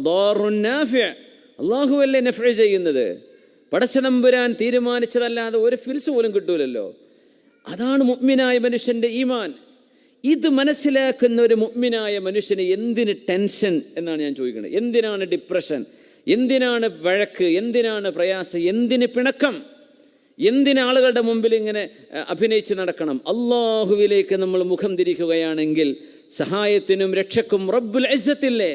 അദ്ദാറുൻ നാഫിഅ്, അല്ലാഹുവല്ലേ നഫ്അ ചെയ്യുന്നത്. പടച്ചതമ്പുരാൻ തീരുമാനിച്ചതല്ലാതെ ഒരു ഫിൽസ് പോലും കിട്ടൂലല്ലോ. അതാണ് മുഅ്മിനായ മനുഷ്യൻ്റെ ഈമാൻ. ഇത് മനസ്സിലാക്കുന്ന ഒരു മുഅ്മിനായ മനുഷ്യന് എന്തിന് ടെൻഷൻ എന്നാണ് ഞാൻ ചോദിക്കുന്നത്. എന്തിനാണ് ഡിപ്രഷൻ, എന്തിനാണ് വഴക്ക്, എന്തിനാണ് പ്രയാസം, എന്തിന് പിണക്കം, എന്തിന് ആളുകളുടെ മുമ്പിൽ ഇങ്ങനെ അഭിനയിച്ച് നടക്കണം? അള്ളാഹുവിലേക്ക് നമ്മൾ മുഖം തിരിക്കുകയാണെങ്കിൽ സഹായത്തിനും രക്ഷക്കും റബ്ബുൽ ഇസ്സത്തില്ലേ,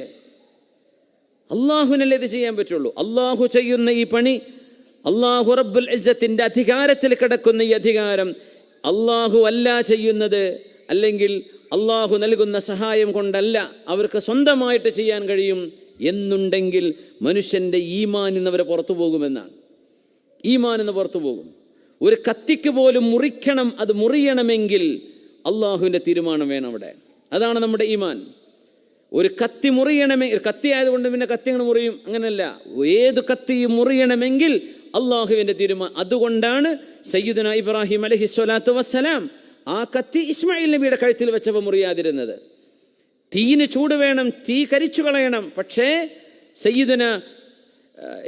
അള്ളാഹുവിനല്ലേ ഇത് ചെയ്യാൻ പറ്റുള്ളൂ. അള്ളാഹു ചെയ്യുന്ന ഈ പണി, അള്ളാഹു റബ്ബുൽ ഇസ്സത്തിൻ്റെ അധികാരത്തിൽ കിടക്കുന്ന ഈ അധികാരം അള്ളാഹു അല്ല ചെയ്യുന്നത്, അല്ലെങ്കിൽ അള്ളാഹു നൽകുന്ന സഹായം കൊണ്ടല്ല, അവർക്ക് സ്വന്തമായിട്ട് ചെയ്യാൻ കഴിയും എന്നുണ്ടെങ്കിൽ മനുഷ്യൻ്റെ ഈമാൻ എന്നവരെ പുറത്തു പോകുമെന്നാണ്. ഈമാൻ എന്ന് പുറത്തു പോകും. ഒരു കത്തിക്ക് പോലും മുറിക്കണം, അത് മുറിയണമെങ്കിൽ അള്ളാഹുവിൻ്റെ തീരുമാനം വേണം അവിടെ. അതാണ് നമ്മുടെ ഈമാൻ. ഒരു കത്തി മുറിയണമെങ്കിൽ, കത്തി ആയതുകൊണ്ട് പിന്നെ കത്തി അങ്ങനെ മുറിയും, അങ്ങനെയല്ല. ഏത് കത്തിയും മുറിയണമെങ്കിൽ അള്ളാഹുവിൻ്റെ തീരുമാനം. അതുകൊണ്ടാണ് സയ്യിദുന ഇബ്രാഹിം അലൈഹിസ്സലാത്തു വസ്സലാം ആ കത്തി ഇസ്മായിൽ നബിയുടെ കഴുത്തിൽ വെച്ചപ്പോൾ മുറിയാതിരുന്നത്. തീന് ചൂട് വേണം, തീ കരിച്ചു കളയണം. പക്ഷേ സയ്യിദുന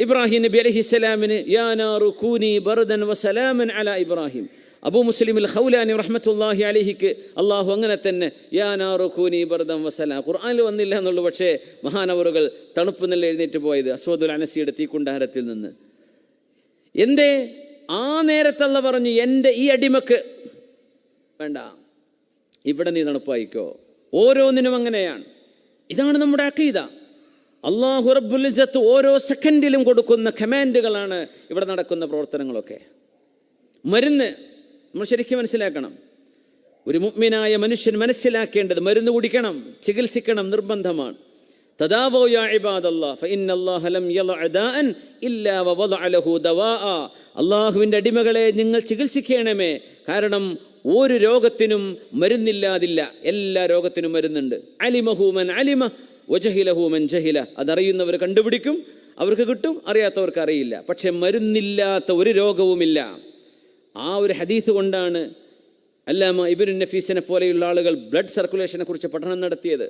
ഇബ്രാഹിം നബി അലൈഹിസ്സലാമിന് യാ നാറു കൂനി ബർദൻ വസലാമൻ അലാ ഇബ്രാഹിം, അബൂ മുസ്ലിം അൽ ഖൗലാനി റഹ്മത്തുള്ളാഹി അലൈഹിക്ക് അള്ളാഹു അങ്ങനെ തന്നെ യാ നാറു കൂനി ബർദൻ വസലാം. ഖുർആനിൽ വന്നില്ല എന്നുള്ളൂ, പക്ഷേ മഹാനവറുകൾ തണുപ്പ് നില എഴുന്നേറ്റ് പോയത് അസ്വദുൽ അനസിയുടെ തീക്കുണ്ടാരത്തിൽ നിന്ന്. എന്തേ ആ നേരത്തല്ല പറഞ്ഞു, എൻ്റെ ഈ അടിമക്ക് വേണ്ട, ഇവിടെ നീ തണുപ്പായിക്കോ. ഓരോന്നിനും അങ്ങനെയാണ്. ഇതാണ് നമ്മുടെ അഖീദ. അല്ലാഹു റബ്ബുൽ ഇസ്സത്ത് ഓരോ സെക്കൻഡിലും കൊടുക്കുന്ന കമാൻഡുകളാണ് ഇവിടെ നടക്കുന്ന പ്രവർത്തനങ്ങളൊക്കെ. മരുന്ന് നമ്മൾ ശരിക്കും മനസ്സിലാക്കണം. ഒരു മുഅ്മിനായ മനുഷ്യൻ മനസ്സിലാക്കേണ്ടത് മരുന്ന് കുടിക്കണം, ചികിത്സിക്കണം, നിർബന്ധമാണ്. തദാവൂ യാ ഇബാദല്ലാഹ് ഫഇന്നല്ലാഹ ലം യളഅ ദാഅൻ ഇല്ലാ വവദഅ ലഹു ദവാഅ. അല്ലാഹുവിൻ്റെ അടിമകളെ നിങ്ങൾ ചികിത്സിക്കണമേ, കാരണം ഒരു രോഗത്തിനും മരുന്നില്ലാതില്ല, എല്ലാ രോഗത്തിനും മരുന്നുണ്ട്. അലിമഹു മൻ അലിമ വജഹിലഹു മൻ ജഹില. അതറിയുന്നവർ കണ്ടുപിടിക്കും, അവർക്ക് കിട്ടും, അറിയാത്തവർക്ക് അറിയില്ല. പക്ഷെ മരുന്നില്ലാത്ത ഒരു രോഗവുമില്ല. ആ ഒരു ഹദീസ് കൊണ്ടാണ് അല്ലാമ ഇബ്നു നഫീസിനെ പോലെയുള്ള ആളുകൾ ബ്ലഡ് സർക്കുലേഷനെ കുറിച്ച് പഠനം നടത്തിയത്.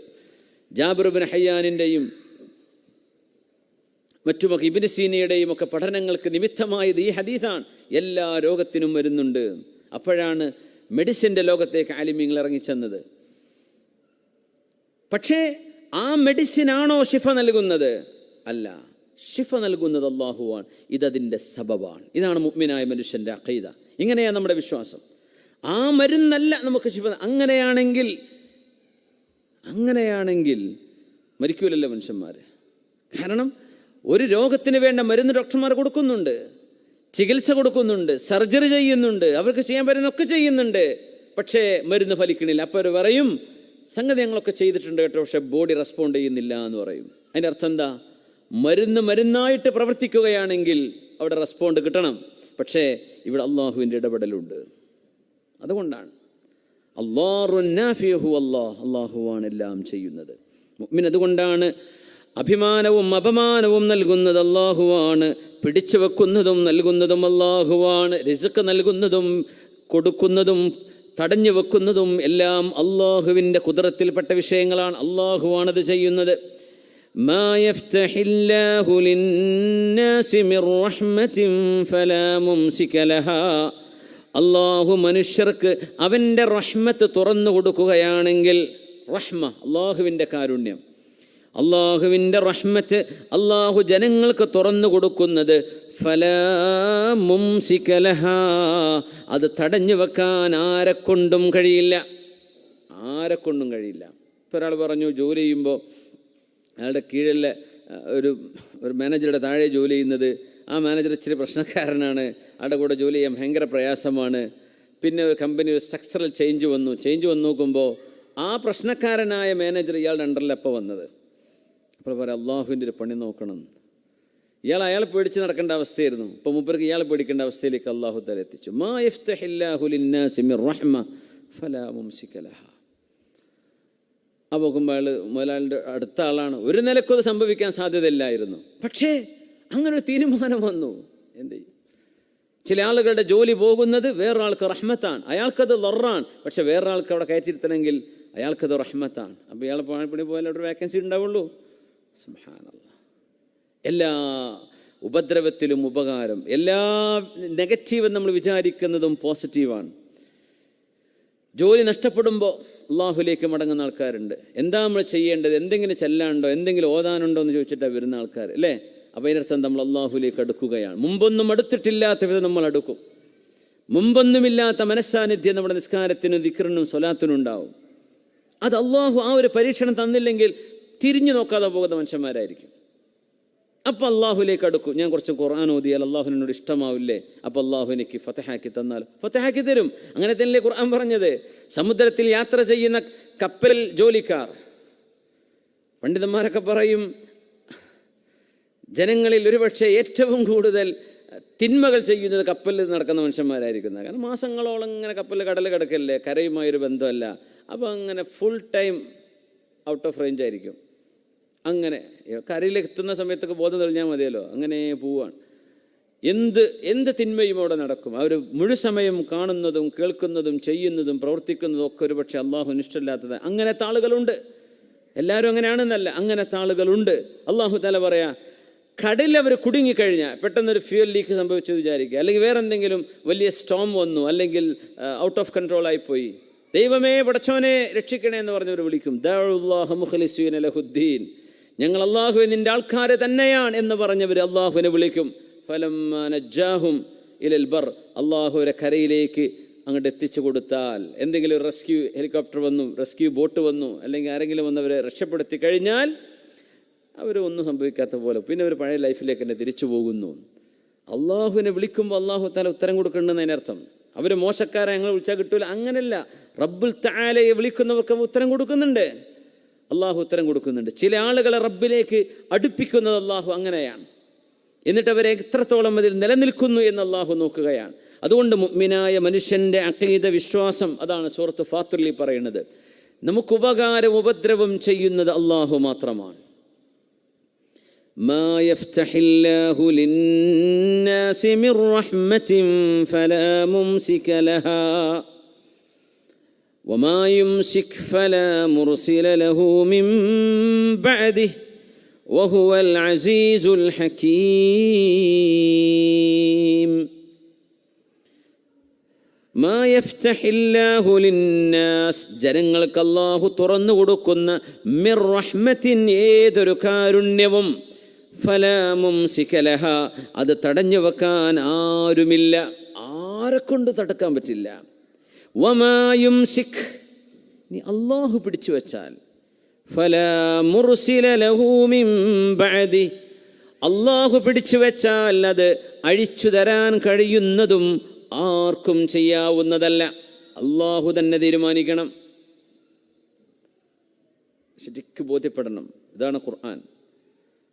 ജാബിർ ഇബ്നു ഹയ്യാനിൻ്റെയും മറ്റുമൊക്കെ ഇബ്നു സീനയുടെയും ഒക്കെ പഠനങ്ങൾക്ക് നിമിത്തമായത് ഈ ഹദീസാണ്. എല്ലാ രോഗത്തിനും മരുന്നുണ്ട്. അപ്പോഴാണ് മെഡിസിൻ്റെ ലോകത്തേക്ക് ആലിമീങ്ങൾ ഇറങ്ങിച്ചെന്നത്. പക്ഷേ ആ മെഡിസിനാണോ ഷിഫ നൽകുന്നത്? അല്ല, ഷിഫ നൽകുന്നത് അല്ലാഹുവാണ്. ഇതതിൻ്റെ സബബാണ്. ഇതാണ് മുഅ്മിനായ മനുഷ്യൻ്റെ അഖീദ. ഇങ്ങനെയാണ് നമ്മുടെ വിശ്വാസം. ആ മരുന്നല്ല നമുക്ക് ഷിഫ. അങ്ങനെയാണെങ്കിൽ മരിക്കൂലല്ലോ മനുഷ്യന്മാർ. കാരണം ഒരു രോഗത്തിന് വേണ്ട മരുന്ന് ഡോക്ടർമാർ കൊടുക്കുന്നുണ്ട്, ചികിത്സ കൊടുക്കുന്നുണ്ട്, സർജറി ചെയ്യുന്നുണ്ട്, അവർക്ക് ചെയ്യാൻ പറ്റുന്നൊക്കെ ചെയ്യുന്നുണ്ട്. പക്ഷേ മരുന്ന് ഫലിക്കണില്ല. അപ്പോൾ അവർ പറയും സംഗതി ഞങ്ങളൊക്കെ ചെയ്തിട്ടുണ്ട് കേട്ടോ, പക്ഷെ ബോഡി റെസ്പോണ്ട് ചെയ്യുന്നില്ല എന്ന് പറയും. അതിൻ്റെ അർത്ഥം എന്താ? മരുന്നായിട്ട് പ്രവർത്തിക്കുകയാണെങ്കിൽ അവിടെ റെസ്പോണ്ട് കിട്ടണം. പക്ഷേ ഇവിടെ അള്ളാഹുവിൻ്റെ ഇടപെടലുണ്ട്. അതുകൊണ്ടാണ് അള്ളാഹുവാണ് എല്ലാം ചെയ്യുന്നത്. മുഅ്മിൻ അതുകൊണ്ടാണ് അഭിമാനവും അപമാനവും നൽകുന്നത് അള്ളാഹുവാണ്, പിടിച്ചു വെക്കുന്നതും നൽകുന്നതും അള്ളാഹുവാണ്, റിസ്ക് നൽകുന്നതും കൊടുക്കുന്നതും തടഞ്ഞു വെക്കുന്നതും എല്ലാം അള്ളാഹുവിൻ്റെ ഖുദ്റത്തിൽപ്പെട്ട വിഷയങ്ങളാണ്. അള്ളാഹുവാണത് ചെയ്യുന്നത്. മാ യഫ്തഹില്ലാഹു ലിന്നാസി മിർ റഹ്മത്തിൻ ഫലാ മുംസിക ലഹാ. അള്ളാഹു മനുഷ്യർക്ക് അവൻ്റെ റഹ്മത്ത് തുറന്നു കൊടുക്കുകയാണെങ്കിൽ, റഹ്മ അള്ളാഹുവിൻ്റെ കാരുണ്യം, അള്ളാഹുവിൻ്റെ റഹ്മത്ത് അള്ളാഹു ജനങ്ങൾക്ക് തുറന്നു കൊടുക്കുന്നത് ഫലാ മുംസിക ലഹാ, അത് തടഞ്ഞു വെക്കാൻ ആരെക്കൊണ്ടും കഴിയില്ല. ഇപ്പോൾ ഒരാൾ പറഞ്ഞു, ജോലി ചെയ്യുമ്പോൾ അയാളുടെ കീഴിലെ ഒരു മാനേജറുടെ താഴെ ജോലി ചെയ്യുന്നത്, ആ മാനേജർ ഇച്ചിരി പ്രശ്നക്കാരനാണ്, അയാളുടെ കൂടെ ജോലി ചെയ്യാൻ ഭയങ്കര പ്രയാസമാണ്. പിന്നെ ഒരു കമ്പനി ഒരു സ്ട്രക്ചറൽ ചേഞ്ച് വന്ന് നോക്കുമ്പോൾ ആ പ്രശ്നക്കാരനായ മാനേജർ ഇയാളുടെ അണ്ടറിലപ്പോൾ വന്നത്. അപ്പോൾ പറയാം, അള്ളാഹുവിൻ്റെ ഒരു പണി നോക്കണം. അയാൾ പേടിച്ച് നടക്കേണ്ട അവസ്ഥയായിരുന്നു. ഇപ്പോൾ മൂപ്പർക്ക് ഇയാൾ പേടിക്കേണ്ട അവസ്ഥയിലേക്ക് അള്ളാഹു തആല എത്തിച്ചു. മാ യഫ്തഹില്ലാഹു ലിന്നാസി മിർ റഹ്മ ഫലാ മുംസിക ലഹാ. ആ നോക്കുമ്പോൾ അയാൾ മുതലാളിൻ്റെ അടുത്ത ആളാണ്, ഒരു നിലക്കും അത് സംഭവിക്കാൻ സാധ്യതയില്ലായിരുന്നു. പക്ഷേ അങ്ങനെ ഒരു തീരുമാനം വന്നു. എന്ത് ചെയ്യും? ചില ആളുകളുടെ ജോലി പോകുന്നത് വേറൊരാൾക്ക് റഹ്മത്താണ്, അയാൾക്കത് ലൊറാണ്. പക്ഷെ വേറൊരാൾക്ക് അവിടെ കയറ്റിയിരുത്തണമെങ്കിൽ അയാൾക്കത് റഹ്മത്താണ്. അപ്പോൾ ഇയാളെ പണി പോയാൽ അവിടെ ഒരു വേക്കൻസി ഉണ്ടാവുള്ളൂ. സുബ്ഹാനല്ലാഹ്. എല്ലാ ഉപദ്രവത്തിലും ഉപകാരം, എല്ലാ നെഗറ്റീവ് നമ്മൾ വിചാരിക്കുന്നതും പോസിറ്റീവാണ്. ജോലി നഷ്ടപ്പെടുമ്പോൾ അള്ളാഹുലേക്ക് മടങ്ങുന്ന ആൾക്കാരുണ്ട്. എന്താ നമ്മൾ ചെയ്യേണ്ടത്, എന്തെങ്കിലും ചെല്ലാണ്ടോ, എന്തെങ്കിലും ഓതാനുണ്ടോ എന്ന് ചോദിച്ചിട്ടാണ് വരുന്ന ആൾക്കാർ അല്ലേ. അപ്പോൾ അതിനർത്ഥം നമ്മൾ അള്ളാഹുലേക്ക് അടുക്കുകയാണ്. മുമ്പൊന്നും അടുത്തിട്ടില്ലാത്ത വിധം നമ്മൾ അടുക്കും. മുമ്പൊന്നുമില്ലാത്ത മനസ്സാന്നിധ്യം നമ്മുടെ നിസ്കാരത്തിനും ദിക്റിനും സ്വലാത്തിനും ഉണ്ടാവും. അത് അള്ളാഹു ആ ഒരു പരീക്ഷണം തന്നില്ലെങ്കിൽ തിരിഞ്ഞു നോക്കാതെ പോകുന്ന മനുഷ്യന്മാരായിരിക്കും. അപ്പോൾ അള്ളാഹുലേക്ക് അടുക്കും. ഞാൻ കുറച്ച് ഖുർആൻ ഓതിയാൽ അള്ളാഹുവിനോട് ഇഷ്ടമാവില്ലേ, അപ്പോൾ അള്ളാഹു എനിക്ക് ഫതഹാക്കി തന്നാൽ ഫതഹാക്കി തരും. അങ്ങനെ തന്നെ ഖുർആൻ പറഞ്ഞത്. സമുദ്രത്തിൽ യാത്ര ചെയ്യുന്ന കപ്പൽ ജോലിക്കാർ, പണ്ഡിതന്മാരൊക്കെ പറയും, ജനങ്ങളിൽ ഒരുപക്ഷെ ഏറ്റവും കൂടുതൽ തിന്മകൾ ചെയ്യുന്നത് കപ്പലിൽ നടക്കുന്ന മനുഷ്യന്മാരായിരിക്കുന്നത്. കാരണം മാസങ്ങളോളം ഇങ്ങനെ കപ്പലിൽ കടൽ കിടക്കല്ലേ, കരയുമായൊരു ബന്ധമല്ല. അപ്പോൾ അങ്ങനെ full time out of range ആയിരിക്കും. അങ്ങനെ കരയിലെത്തുന്ന സമയത്തൊക്കെ ബോധം തെളിഞ്ഞാൽ മതിയല്ലോ, അങ്ങനെ പോവാണ്. എന്ത് തിന്മയും അവിടെ നടക്കും. അവർ മുഴുസമയം കാണുന്നതും കേൾക്കുന്നതും ചെയ്യുന്നതും പ്രവർത്തിക്കുന്നതും ഒക്കെ ഒരു പക്ഷേ അള്ളാഹു ഇഷ്ടമില്ലാത്തത്. അങ്ങനത്തെ ആളുകളുണ്ട്. എല്ലാവരും അങ്ങനെയാണെന്നല്ല, അങ്ങനത്തെ ആളുകളുണ്ട്. അള്ളാഹു തആല പറയാ, കടലിൽ അവർ കുടുങ്ങിക്കഴിഞ്ഞാൽ, പെട്ടെന്നൊരു ഫ്യൂൽ ലീക്ക് സംഭവിച്ചു വിചാരിക്കുക, അല്ലെങ്കിൽ വേറെ എന്തെങ്കിലും വലിയ സ്റ്റോം വന്നു, അല്ലെങ്കിൽ ഔട്ട് ഓഫ് കൺട്രോൾ ആയിപ്പോയി, ദൈവമേ പടച്ചോനെ രക്ഷിക്കണേ എന്ന് പറഞ്ഞവർ വിളിക്കും, ദഅഉല്ലാഹ മുഖ്ലിസീന ലഹുദ്ദീൻ, ഞങ്ങൾ അള്ളാഹുവെ നിന്റെ ആൾക്കാരെ തന്നെയാണ് എന്ന് പറഞ്ഞവർ അള്ളാഹുവിനെ വിളിക്കും. ഫലമ്മാ നജ്ജാഹും ഇലൽ ബർ, അള്ളാഹുവിനെ കരയിലേക്ക് അങ്ങോട്ട് എത്തിച്ചു കൊടുത്താൽ, എന്തെങ്കിലും റെസ്ക്യൂ ഹെലികോപ്റ്റർ വന്നു, റെസ്ക്യൂ ബോട്ട് വന്നു, അല്ലെങ്കിൽ ആരെങ്കിലും വന്നവരെ രക്ഷപ്പെടുത്തി കഴിഞ്ഞാൽ അവർ ഒന്നും സംഭവിക്കാത്ത പോലെ പിന്നെ അവർ പഴയ ലൈഫിലേക്ക് തന്നെ തിരിച്ചു പോകുന്നു. അള്ളാഹുവിനെ വിളിക്കുമ്പോൾ അള്ളാഹു തആല ഉത്തരം കൊടുക്കേണ്ടതിനർത്ഥം അവർ മോശക്കാരെ ഞങ്ങൾ വിളിച്ചാൽ കിട്ടൂല, അങ്ങനെയല്ല. റബ്ബുൽ തആലയെ വിളിക്കുന്നവർക്ക് ഉത്തരം കൊടുക്കുന്നുണ്ട്. അള്ളാഹു ഉത്തരം കൊടുക്കുന്നുണ്ട്. ചില ആളുകളെ റബ്ബിലേക്ക് അടുപ്പിക്കുന്നത് അള്ളാഹു അങ്ങനെയാണ്. എന്നിട്ട് അവരെ എത്രത്തോളം അതിൽ നിലനിൽക്കുന്നു എന്ന് അള്ളാഹു നോക്കുകയാണ്. അതുകൊണ്ട് മുഅ്മിനായ മനുഷ്യൻ്റെ അഖീദ, വിശ്വാസം, അതാണ് സൂറത്ത് ഫാത്തിറിൽ പറയുന്നത്. നമുക്ക് ഉപകാരം ഉപദ്രവം ചെയ്യുന്നത് അള്ളാഹു മാത്രമാണ്. മാ യഫ്തഹില്ലാഹു ലിന്നാസി മിർ റഹ്മത്തിൻ ഫലാ മുംസിക ലഹാ വമാ യുംസിക് ഫലാ മുർസില ലഹു മിൻ ബഅദിഹി വഹുവൽ അസീസുൽ ഹകീം. മാ യഫ്തഹില്ലാഹു ലിന്നാസ്, ജനങ്ങൾക്ക് അല്ലാഹു തുറന്നു കൊടുക്കുന്ന മിർ റഹ്മത്തിൻ, ഏതൊരു കാരുണ്യവും, ഫലാ മുംസിക ലഹാ, അത് തടഞ്ഞു വെക്കാൻ ആരുമില്ല, ആരെക്കൊണ്ട് തടുക്കാൻ പറ്റില്ല. വമാ യുംസിക്, നീ അല്ലാഹു പിടിച്ചു വെച്ചാൽ, ഫലാ മുർസില ലഹു മിൻ ബഅദി, അല്ലാഹു പിടിച്ചു വെച്ചാൽ അത് അഴിച്ചു തരാൻ കഴിയുന്നതും ആർക്കും ചെയ്യാവുന്നതല്ല. അല്ലാഹു തന്നെ തീരുമാനിക്കണം. ശരിക്കും ബോധ്യപ്പെടണം. ഇതാണ് ഖുർആൻ.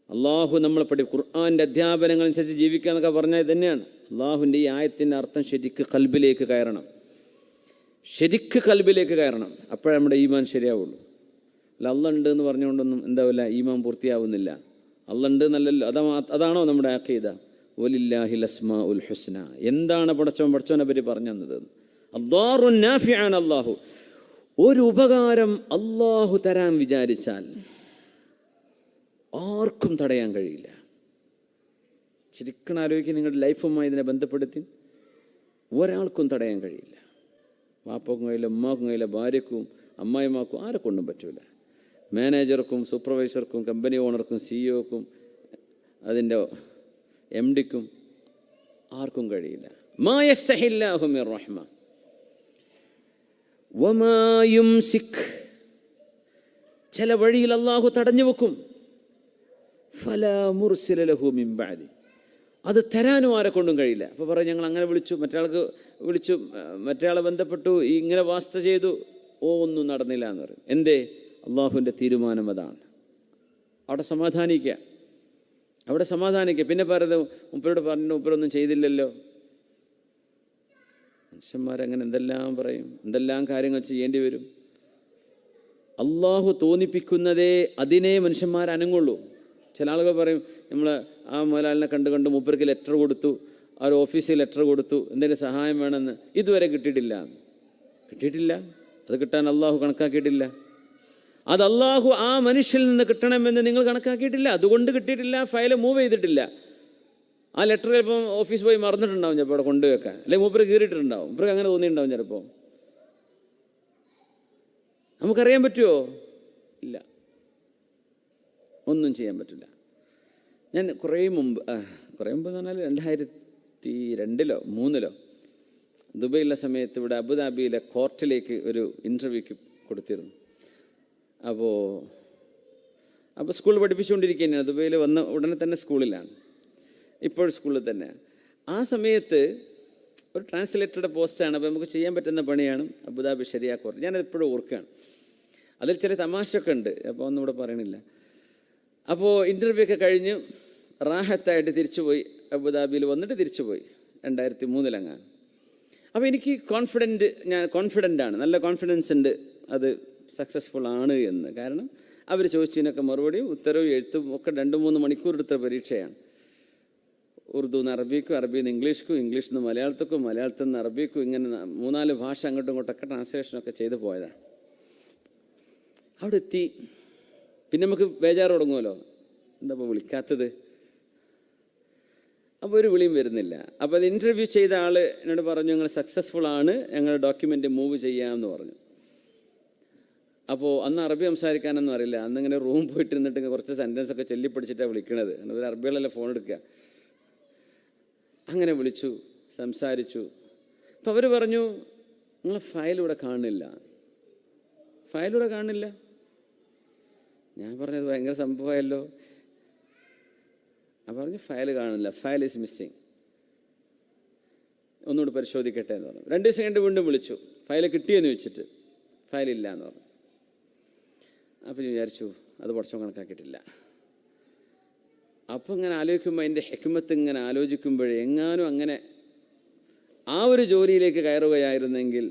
അള്ളാഹു നമ്മളെ ഖുർആൻ്റെ അധ്യാപനങ്ങൾ അനുസരിച്ച് ജീവിക്കുക എന്നൊക്കെ പറഞ്ഞാൽ തന്നെയാണ്. അള്ളാഹുവിൻ്റെ ഈ ആയത്തിൻ്റെ അർത്ഥം ശരിക്ക് കൽബിലേക്ക് കയറണം, ശരിക്ക് കൽബിലേക്ക് കയറണം. അപ്പോഴേ നമ്മുടെ ഈമാൻ ശരിയാവുള്ളൂ. അല്ല അള്ള ഉണ്ട് എന്ന് പറഞ്ഞുകൊണ്ടൊന്നും എന്താവില്ല, ഈമാൻ പൂർത്തിയാവുന്നില്ല. അള്ള ഉണ്ട് എന്നല്ലല്ലോ, അതാണോ നമ്മുടെ അഖീദ? വലില്ലാഹിൽ അസ്മാഉൽ ഹുസ്ന. എന്താണ് പടച്ചോനെ പറ്റി പറഞ്ഞു തന്നത്? അദ്ദാറുൻ നാഫിഅൻ. അള്ളാഹു ഒരു ഉപകാരം അള്ളാഹു തരാൻ വിചാരിച്ചാൽ ആർക്കും തടയാൻ കഴിയില്ല. ശരിക്കും ആലോചിക്കുക, നിങ്ങളുടെ ലൈഫുമായി ഇതിനെ ബന്ധപ്പെടുത്തി ഒരാൾക്കും തടയാൻ കഴിയില്ല. വാപ്പക്കും കഴിയില്ല, ഉമ്മാക്കും കഴിയില്ല, ഭാര്യക്കും അമ്മായിമാക്കും ആരെക്കൊണ്ടും പറ്റൂല. മാനേജർക്കും സൂപ്പർവൈസർക്കും കമ്പനി ഓണർക്കും സിഇഒക്കും അതിൻ്റെ MD-ക്കും ആർക്കും കഴിയില്ല. മാ യഫ്തഹില്ലാഹു മിർ റഹ്മ വമാ യുംസിക്, ചില വഴിയിൽ അള്ളാഹു തടഞ്ഞു വെക്കും. ഫലാ മുർസില ലഹു മിൻ ബഅദി, അത് തരാനും ആരെക്കൊണ്ടും കഴിയില്ല. അപ്പോൾ പറയും, ഞങ്ങൾ അങ്ങനെ വിളിച്ചു, മറ്റയാൾക്ക് വിളിച്ചു, മറ്റയാളെ ബന്ധപ്പെട്ടു, ഇങ്ങനെ വാസ്ത ചെയ്തു, ഒന്നും നടന്നില്ല എന്ന് പറയും. എന്തേ? അള്ളാഹുവിൻ്റെ തീരുമാനം അതാണ്. അവിടെ സമാധാനിക്കുക. പിന്നെ പറയുന്നത്, മുപ്പരോട് പറഞ്ഞു, മുപ്പരൊന്നും ചെയ്തില്ലല്ലോ. മനുഷ്യന്മാരങ്ങനെ എന്തെല്ലാം പറയും, എന്തെല്ലാം കാര്യങ്ങൾ ചെയ്യേണ്ടി വരും. അള്ളാഹു തോന്നിപ്പിക്കുന്നതേ അതിനെ മനുഷ്യന്മാർ അനങ്ങുള്ളൂ. ചില ആളുകൾ പറയും, നമ്മൾ ആ മുതലാളിനെ കണ്ട് മൂപ്പർക്ക് ലെറ്റർ കൊടുത്തു, ആ ഒരു ഓഫീസിൽ ലെറ്റർ കൊടുത്തു, എന്തെങ്കിലും സഹായം വേണമെന്ന്, ഇതുവരെ കിട്ടിയിട്ടില്ല. അത് കിട്ടാൻ അള്ളാഹു കണക്കാക്കിയിട്ടില്ല. അത് അള്ളാഹു ആ മനുഷ്യനിൽ നിന്ന് കിട്ടണമെന്ന് നിങ്ങൾ കണക്കാക്കിയിട്ടില്ല, അതുകൊണ്ട് കിട്ടിയിട്ടില്ല. ഫയൽ മൂവ് ചെയ്തിട്ടില്ല. ആ ലെറ്റർ ചിലപ്പം ഓഫീസ് പോയി മറന്നിട്ടുണ്ടാവും, ചിലപ്പോൾ അവിടെ കൊണ്ടുവെക്കാൻ, അല്ലെങ്കിൽ മൂപ്പര് കീറിയിട്ടുണ്ടാവും, മൂപ്പർക്ക് അങ്ങനെ തോന്നിയിട്ടുണ്ടാവും ചിലപ്പോൾ. നമുക്കറിയാൻ പറ്റുമോ? ഇല്ല, ഒന്നും ചെയ്യാൻ പറ്റില്ല. ഞാൻ കുറേ മുമ്പ് എന്ന് പറഞ്ഞാൽ 2002 3 ദുബൈയിലുള്ള സമയത്ത് ഇവിടെ അബുദാബിയിലെ കോർട്ടിലേക്ക് ഒരു ഇൻ്റർവ്യൂക്ക് കൊടുത്തിരുന്നു. അപ്പോൾ സ്കൂളിൽ പഠിപ്പിച്ചുകൊണ്ടിരിക്കുകയാണ്. ദുബൈയിൽ വന്ന ഉടനെ തന്നെ സ്കൂളിലാണ്, ഇപ്പോൾ സ്കൂളിൽ തന്നെ. ആ സമയത്ത് ഒരു ട്രാൻസ്ലേറ്ററുടെ പോസ്റ്റാണ്. അപ്പോൾ നമുക്ക് ചെയ്യാൻ പറ്റുന്ന പണിയാണ് അബുദാബി ശരിയാ കോർട്ട്. ഞാനത് എപ്പോഴും ഓർക്കുകയാണ്. അതിൽ ചില തമാശയൊക്കെ ഉണ്ട്, അപ്പോൾ ഒന്നും ഇവിടെ പറയണില്ല. അപ്പോൾ ഇൻ്റർവ്യൂ ഒക്കെ കഴിഞ്ഞ് റാഹത്തായിട്ട് തിരിച്ചുപോയി. അബുദാബിയിൽ വന്നിട്ട് തിരിച്ചുപോയി 2003 അപ്പോൾ എനിക്ക് കോൺഫിഡൻ്റാണ്, നല്ല കോൺഫിഡൻസ് ഉണ്ട് അത് സക്സസ്ഫുൾ ആണ് എന്ന്. കാരണം അവർ ചോദിച്ചതിനൊക്കെ മറുപടിയും ഉത്തരവും എഴുത്തും ഒക്കെ 2-3 മണിക്കൂർ എടുത്ത പരീക്ഷയാണ്. ഉറുദു നിന്ന് അറബിക്കും, അറബിയിൽ നിന്ന് ഇംഗ്ലീഷ്ക്കും, ഇംഗ്ലീഷിൽ നിന്ന് മലയാളത്തിക്കും, മലയാളത്തിൽ നിന്ന് അറബിക്കും, ഇങ്ങനെ 3-4 ഭാഷ അങ്ങോട്ടും ഇങ്ങോട്ടൊക്കെ ട്രാൻസ്ലേഷനൊക്കെ ചെയ്ത് പോയതാണ്. അവിടെ എത്തി. പിന്നെ നമുക്ക് ബേജാറ് തുടങ്ങുമല്ലോ, എന്താ ഇപ്പോൾ വിളിക്കാത്തത്? അപ്പോൾ ഒരു വിളിയും വരുന്നില്ല. അപ്പോൾ അത് ഇൻ്റർവ്യൂ ചെയ്ത ആൾ എന്നോട് പറഞ്ഞു, ഞങ്ങൾ സക്സസ്ഫുൾ ആണ്, ഞങ്ങൾ ഡോക്യുമെൻ്റ് മൂവ് ചെയ്യാമെന്ന് പറഞ്ഞു. അപ്പോൾ അന്ന് അറബി സംസാരിക്കാനൊന്നും അറിയില്ല. അന്നിങ്ങനെ റൂം പോയിട്ട് ഇരുന്നിട്ട് കുറച്ച് സെൻറ്റൻസൊക്കെ ചൊല്ലിപ്പിടിച്ചിട്ടാണ് വിളിക്കണത്. ഒരു അറബികളല്ല ഫോൺ എടുക്കുക. അങ്ങനെ വിളിച്ചു, സംസാരിച്ചു. അപ്പോൾ അവർ പറഞ്ഞു, നിങ്ങളെ ഫയലിവിടെ കാണില്ല. ഫയലിവിടെ കാണില്ല. ഞാൻ പറഞ്ഞത് ഭയങ്കര സംഭവമായല്ലോ. ഞാൻ പറഞ്ഞു, ഫയൽ കാണില്ല, ഫയൽ ഈസ് മിസ്സിങ്, ഒന്നുകൂടി പരിശോധിക്കട്ടെ എന്ന് പറഞ്ഞു. 2 ദിവസം കഴിഞ്ഞ് വീണ്ടും വിളിച്ചു, ഫയൽ കിട്ടിയെന്ന് വെച്ചിട്ട്. ഫയലില്ല എന്ന് പറഞ്ഞു. അപ്പം വിചാരിച്ചു അത് കുറച്ചും കണക്കാക്കിയിട്ടില്ല. അപ്പം ഇങ്ങനെ ആലോചിക്കുമ്പോൾ അതിൻ്റെ ഹിക്മത്ത് ഇങ്ങനെ ആലോചിക്കുമ്പോഴേ എങ്ങാനും അങ്ങനെ ആ ഒരു ജോലിയിലേക്ക് കയറുകയായിരുന്നെങ്കിൽ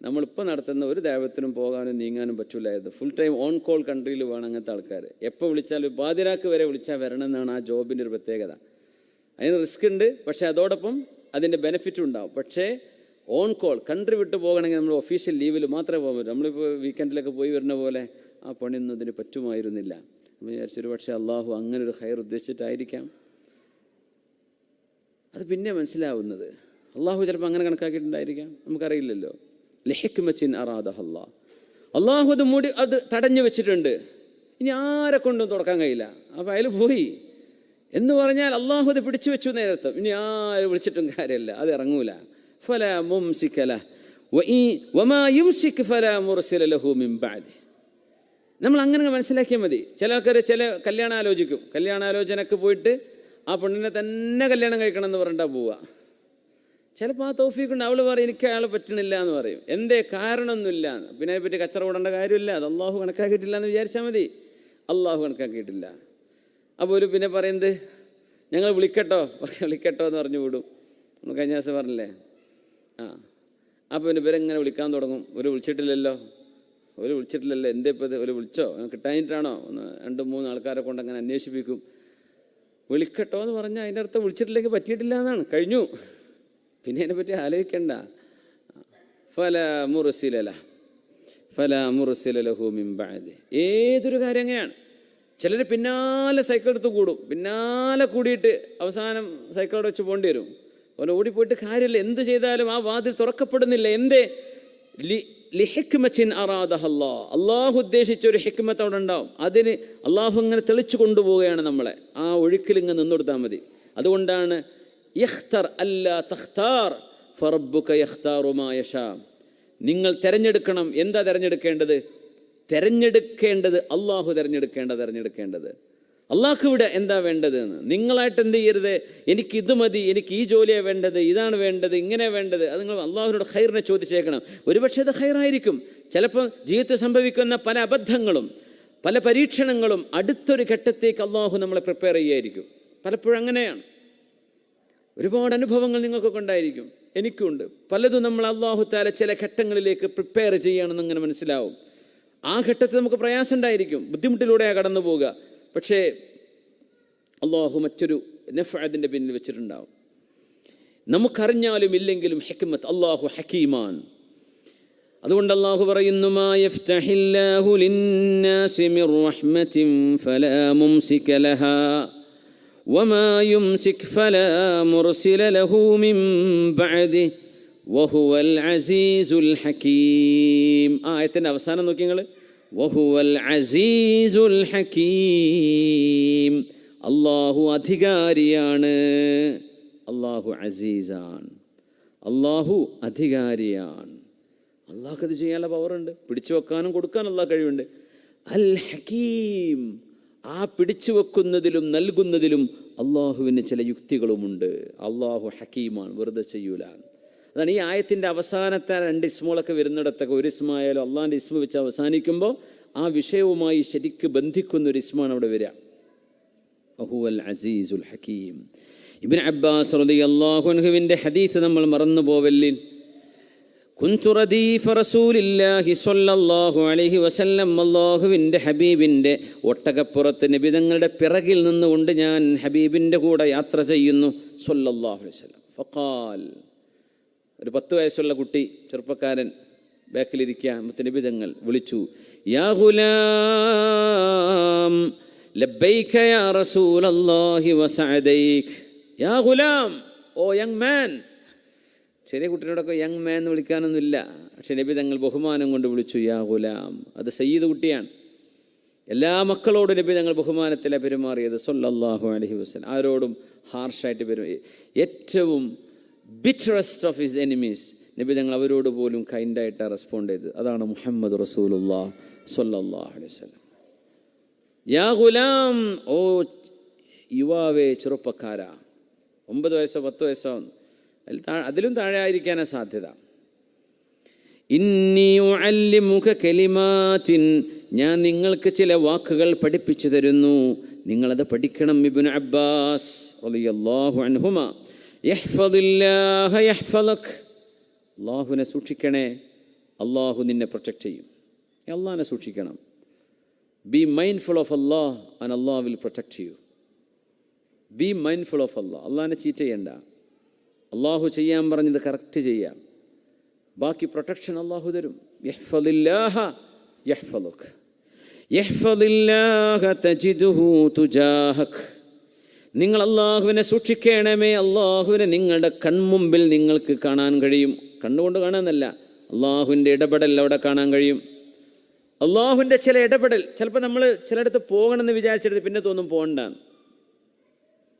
നമ്മളിപ്പോൾ നടത്തുന്ന ഒരു ദൈവത്തിനും പോകാനും നീങ്ങാനും പറ്റില്ലായിരുന്നു. ഫുൾ ടൈം ഓൺ കോൾ കൺട്രിയിൽ വേണം അങ്ങനത്തെ ആൾക്കാർ. എപ്പോൾ വിളിച്ചാലും പാതിരാക്ക് വരെ വിളിച്ചാൽ വരണം എന്നാണ് ആ ജോബിൻ്റെ ഒരു പ്രത്യേകത. അതിന് റിസ്ക് ഉണ്ട്, പക്ഷേ അതോടൊപ്പം അതിൻ്റെ ബെനിഫിറ്റും ഉണ്ടാവും. പക്ഷേ ഓൺ കോൾ കൺട്രി വിട്ട് പോകണമെങ്കിൽ നമ്മൾ ഒഫീഷ്യൽ ലീവിൽ മാത്രമേ പോകാൻ പറ്റൂ. നമ്മളിപ്പോൾ വീക്കെൻഡിലൊക്കെ പോയി വരുന്ന പോലെ ആ പണിയൊന്നും ഇതിന് പറ്റുമായിരുന്നില്ല. നമ്മൾ വിചാരിച്ചൊരു പക്ഷേ അള്ളാഹു അങ്ങനെ ഒരു ഖൈർ ഉദ്ദേശിച്ചിട്ടായിരിക്കാം. അത് പിന്നെ മനസ്സിലാവുന്നത് അള്ളാഹു ചിലപ്പോൾ അങ്ങനെ കണക്കാക്കിയിട്ടുണ്ടായിരിക്കാം, നമുക്കറിയില്ലല്ലോ. ലിഹിക്മത്തിൻ അറാദഹല്ലാഹ്, അള്ളാഹു അത് തടഞ്ഞു വെച്ചിട്ടുണ്ട്. ഇനി ആരെ കൊണ്ടും തുറക്കാൻ കഴിയില്ല. അപ്പോൾ അതിൽ പോയി എന്ന് പറഞ്ഞാൽ അള്ളാഹു അത് പിടിച്ചു വെച്ചു നേരത്തെ. ഇനി ആര് വിളിച്ചിട്ടും കാര്യമില്ല, അത് ഇറങ്ങൂല. ഫലാ മുംസിക ലഹു വമാ യുംസിക് ഫലാ മുർസില ലഹു മിൻ ബഅദി. നമ്മൾ അങ്ങനെ മനസ്സിലാക്കിയാൽ മതി. ചില ആൾക്കാർ ചില കല്യാണാലോചനക്ക് പോയിട്ട് ആ പെണ്ണിനെ തന്നെ കല്യാണം കഴിക്കണം എന്ന് പറഞ്ഞിട്ടാ പോവുക. ചിലപ്പോൾ ആ തൗഫീഖുണ്ട്, അവൾ പറയും എനിക്ക് അയാൾ പറ്റണില്ല എന്ന് പറയും. എന്തേ കാരണമൊന്നുമില്ല. പിന്നെ അതിനെപ്പറ്റി കച്ചറ കൂടേണ്ട കാര്യമില്ല. അത് അള്ളാഹു കണക്കാക്കിയിട്ടില്ല എന്ന് വിചാരിച്ചാൽ മതി. അള്ളാഹു കണക്കാക്കിയിട്ടില്ല. അപ്പോൾ ഒരു പിന്നെ പറയുന്നത് ഞങ്ങൾ വിളിക്കട്ടോ എന്ന് പറഞ്ഞു വിടും. നമ്മൾ കഴിഞ്ഞ ദിവസം പറഞ്ഞില്ലേ. അപ്പോൾ പിന്നെ ഇവരെങ്ങനെ വിളിക്കാൻ തുടങ്ങും. ഒരു വിളിച്ചിട്ടില്ലല്ലോ എന്തേ ഇപ്പോൾ ഇത് ഒരു വിളിച്ചോ, കിട്ടാനിട്ടാണോ? 2-3 ആൾക്കാരെ കൊണ്ട് അങ്ങനെ അന്വേഷിപ്പിക്കും. വിളിക്കട്ടോ എന്ന് പറഞ്ഞാൽ അതിൻ്റെ അർത്ഥം വിളിച്ചിട്ടില്ലെങ്കിൽ പറ്റിയിട്ടില്ല എന്നാണ്, കഴിഞ്ഞു. പിന്നെ അതിനെപ്പറ്റി ആലോചിക്കണ്ട. ഫലാ മുർസില ലഹു മിൻ ബഅദി. ഏതൊരു കാര്യം അങ്ങനെയാണ്. ചിലർ പിന്നാലെ സൈക്കിൾ എടുത്ത് കൂടും, പിന്നാലെ കൂടിയിട്ട് അവസാനം സൈക്കിളോടെ വെച്ച് പോകേണ്ടി വരും. അതുപോലെ ഓടിപ്പോയിട്ട് കാര്യമില്ല. എന്ത് ചെയ്താലും ആ വാതിൽ തുറക്കപ്പെടുന്നില്ല. എന്തേ? ലിഹിക്മത്തിൻ അറാദഹല്ലാഹ്, അള്ളാഹു ഉദ്ദേശിച്ച ഒരു ഹിക്മത്ത് അവിടെ ഉണ്ടാവും. അതിന് അള്ളാഹു ഇങ്ങനെ തെളിച്ചു കൊണ്ടുപോവുകയാണ് നമ്മളെ. ആ ഒഴുക്കിൽ ഇങ്ങനെ നിന്നൊടുത്താൽ മതി. അതുകൊണ്ടാണ് യഖ്തർ അല്ലാ തഖ്താർ ഫറബ്ബുക യഖ്താറു മാ യശാ. നിങ്ങൾ തിരഞ്ഞെടുക്കണം. എന്താ തിരഞ്ഞെടുക്കേണ്ടത്? അള്ളാഹു തിരഞ്ഞെടുക്കേണ്ടത്. അള്ളാഹ്ക്ക് ഇവിടെ എന്താ വേണ്ടത് എന്ന്. നിങ്ങളായിട്ട് എന്ത് ചെയ്യരുത്, എനിക്ക് ഇത് മതി, എനിക്ക് ഈ ജോലിയാണ് വേണ്ടത്, ഇതാണ് വേണ്ടത്, ഇങ്ങനെ വേണ്ടത്. അത് നിങ്ങൾ അള്ളാഹുവിനോട് ഖൈറിനെ ചോദിച്ചേക്കണം. ഒരുപക്ഷെ അത് ഖൈറായിരിക്കും. ചിലപ്പോൾ ജീവിതത്തിൽ സംഭവിക്കുന്ന പല അബദ്ധങ്ങളും പല പരീക്ഷണങ്ങളും അടുത്തൊരു ഘട്ടത്തേക്ക് അള്ളാഹു നമ്മളെ പ്രിപ്പയർ ചെയ്യായിരിക്കും. പലപ്പോഴും അങ്ങനെയാണ്. ഒരുപാട് അനുഭവങ്ങൾ നിങ്ങൾക്കൊക്കെ ഉണ്ടായിരിക്കും, എനിക്കുണ്ട്. പലതും നമ്മൾ അള്ളാഹു തആല ചില ഘട്ടങ്ങളിലേക്ക് പ്രിപ്പയർ ചെയ്യണമെന്ന് ഇങ്ങനെ മനസ്സിലാവും. ആ ഘട്ടത്തിൽ നമുക്ക് പ്രയാസം ഉണ്ടായിരിക്കും, ബുദ്ധിമുട്ടിലൂടെയാണ് കടന്നു പോവുക. പക്ഷേ അള്ളാഹു മറ്റൊരു നഫ്അ അതിൻ്റെ പിന്നിൽ വെച്ചിട്ടുണ്ടാവും. നമുക്കറിഞ്ഞാലും ഇല്ലെങ്കിലും ഹിക്മത്ത്. അള്ളാഹു ഹക്കീമാൻ. അതുകൊണ്ട് അല്ലാഹു പറയുന്നു, മാ യഫ്തഹില്ലാഹു ലിന്നാസി മിർ റഹ്മത്തിൻ ഫലാ മുംസിക ലഹാ വമാ യുംസിക് ഫലാ മുർസില ലഹു മിൻ ബഅദിഹി വഹുവൽ അസീസുൽ ഹകീം. ആയത്തിൻ്റെ അവസാനം നോക്കി നിങ്ങൾ, വഹുവൽ അസീസുൽ ഹകീം. അല്ലാഹു അധികാരിയാണ്, അല്ലാഹു അസീസാണ്, അല്ലാഹു അധികാരിയാണ്. അള്ളാഹ്ക്ക് അത് ചെയ്യാനുള്ള പവറുണ്ട്, പിടിച്ചു വെക്കാനും കൊടുക്കാനും അല്ലാഹ് കഴിവുണ്ട്. അൽ ഹകീം, ആ പിടിച്ചു വെക്കുന്നതിലും നൽകുന്നതിലും അള്ളാഹുവിന് ചില യുക്തികളുമുണ്ട്. അള്ളാഹു ഹക്കീമാണ്, വെറുതെ ചെയ്യൂല. അതാണ് ഈ ആയത്തിൻ്റെ അവസാനത്തെ 2 ഇസ്മുകളൊക്കെ വരുന്നിടത്തൊക്കെ ഒരു ഇസ്മായാലും അള്ളാഹിൻ്റെ ഇസ്മ വെച്ച് അവസാനിക്കുമ്പോൾ ആ വിഷയവുമായി ശരിക്ക് ബന്ധിക്കുന്ന ഒരു ഇസ്മാണ് അവിടെ വരിക. വഹുവൽ അസീസുൽ ഹക്കീം. ഇബ്നു അബ്ബാസ് റളിയല്ലാഹു അൻഹുവിൻ്റെ ഹദീസ് നമ്മൾ മറന്നു പോവല്ലിൻ. കുന്തു റദീഫ റസൂലില്ലാഹി സ്വല്ലല്ലാഹു അലൈഹി വസല്ലം, അല്ലാഹുവിൻ്റെ ഹബീബിൻ്റെ ഒട്ടകപ്പുറത്ത് നബി തങ്ങളുടെ പിറകിൽ നിന്നുകൊണ്ട് ഞാൻ ഹബീബിൻ്റെ കൂടെ യാത്ര ചെയ്യുന്നു സ്വല്ലല്ലാഹു അലൈഹി വസല്ലം. ഫഖാൽ, ഒരു 10 വയസ്സുള്ള കുട്ടി, ചെറുപ്പക്കാരൻ ബാക്കിലിരിക്കുക. നബി തങ്ങൾ വിളിച്ചു, യാ ഗുലാം ലബ്ബൈക യാ റസൂലല്ലാഹി വസഅദൈക. യാ ഗുലാം, ഓ യങ് മാൻ. ചെറിയ കുട്ടിയോടൊക്കെ യങ് മാൻ എന്ന് വിളിക്കാനൊന്നുമില്ല, പക്ഷെ നബി തങ്ങൾ ബഹുമാനം കൊണ്ട് വിളിച്ചു, യാ ഗുലാം. അത് സയ്യിദ് കുട്ടിയാണ്. എല്ലാ മക്കളോടും നബി തങ്ങൾ ബഹുമാനത്തിലാണ് പെരുമാറിയത് സ്വല്ലല്ലാഹു അലൈഹി വസല്ലം. ആരോടും ഹാർഷായിട്ട് ഏറ്റവും ബിറ്ററസ്റ്റ് ഓഫ് ഹിസ് എനിമീസ് നബി തങ്ങൾ അവരോട് പോലും കൈൻഡായിട്ടാണ് റെസ്പോണ്ട് ചെയ്തത്. അതാണ് മുഹമ്മദ് റസൂലുള്ളാഹി സ്വല്ലല്ലാഹു അലൈഹി വസല്ലം. യാ ഗുലാം, ഓ യുവാവേ, ചെറുപ്പക്കാരാ. 9 വയസ്സോ 10 വയസ്സോ അതിലും താഴെ ആയിരിക്കാനാണ് സാധ്യത. ഇന്നി ഉഅല്ലിമുക കലിമാത്തിൻ, ഞാൻ നിങ്ങൾക്ക് ചില വാക്കുകൾ പഠിപ്പിച്ചു തരുന്നു, നിങ്ങളത് പഠിക്കണം. ഇബ്നു അബ്ബാസ് റളിയല്ലാഹു അൻഹുമാ, യഹ്ഫദില്ലാഹ യഹ്ഫദക്, അല്ലാഹുവിനെ സൂക്ഷിക്കണേ, അല്ലാഹു നിന്നെ പ്രൊട്ടക്റ്റ് ചെയ്യും. അല്ലാഹുവിനെ സൂക്ഷിക്കണം. Be mindful of Allah and Allah will protect you. Be mindful of Allah. അല്ലാഹുവിനെ ചീറ്റ് ചെയ്യണ്ട. അള്ളാഹു ചെയ്യാൻ പറഞ്ഞത് കറക്റ്റ് ചെയ്യാം, ബാക്കി പ്രൊട്ടക്ഷൻ അള്ളാഹു തരും. യഹ്ഫദില്ലാഹ യഹ്ഫദുക്, യഹ്ഫദില്ലാഹ തജിദുഹു തുജാഹക്. നിങ്ങൾ അള്ളാഹുവിനെ സൂക്ഷിക്കണമേ, അള്ളാഹുവിനെ നിങ്ങളുടെ കൺമുമ്പിൽ നിങ്ങൾക്ക് കാണാൻ കഴിയും. കണ്ണുകൊണ്ട് കാണാനല്ല, അള്ളാഹുവിൻ്റെ ഇടപെടൽ അവിടെ കാണാൻ കഴിയും. അള്ളാഹുവിൻ്റെ ചില ഇടപെടൽ, ചിലപ്പോൾ നമ്മൾ ചിലയിടത്ത് പോകണമെന്ന് വിചാരിച്ചെടുത്ത് പിന്നെ തോന്നും പോകണ്ടാന്ന്.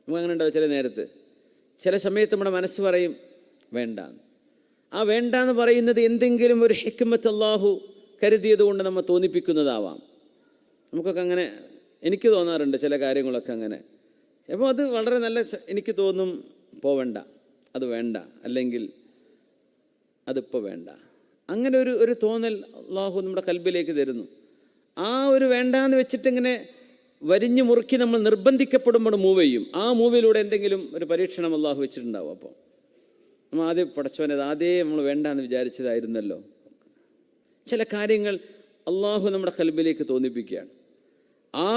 നമുക്ക് അങ്ങനെ ഉണ്ടാവും. ചില നേരത്ത് ചില സമയത്ത് നമ്മുടെ മനസ്സ് പറയും വേണ്ട. ആ വേണ്ടാന്ന് പറയുന്നത് എന്തെങ്കിലും ഒരു ഹിക്മത്ത് അല്ലാഹു കരുതിയത് കൊണ്ട് നമ്മൾ തോന്നിപ്പിക്കുന്നതാവാം. നമുക്കൊക്കെ അങ്ങനെ, എനിക്ക് തോന്നാറുണ്ട് ചില കാര്യങ്ങളൊക്കെ അങ്ങനെ. അപ്പോൾ അത് വളരെ നല്ല, എനിക്ക് തോന്നും പോവണ്ട, അത് വേണ്ട, അല്ലെങ്കിൽ അതിപ്പോൾ വേണ്ട. അങ്ങനെ ഒരു തോന്നൽ അല്ലാഹു നമ്മുടെ കൽബിലേക്ക് തരുന്നു. ആ ഒരു വേണ്ടാന്ന് വെച്ചിട്ടിങ്ങനെ വരിഞ്ഞു മുറുക്കി നമ്മൾ നിർബന്ധിക്കപ്പെടുമ്പോൾ മൂവ് ചെയ്യും. ആ മൂവിലൂടെ എന്തെങ്കിലും ഒരു പരീക്ഷണം അല്ലാഹു വെച്ചിട്ടുണ്ടാവും. അപ്പോൾ നമ്മൾ ആദ്യം പടച്ചവനത് ആദ്യം നമ്മൾ വേണ്ടാന്ന് വിചാരിച്ചതായിരുന്നല്ലോ. ചില കാര്യങ്ങൾ അല്ലാഹു നമ്മുടെ കൽബിലേക്ക് തോന്നിപ്പിക്കുകയാണ്. ആ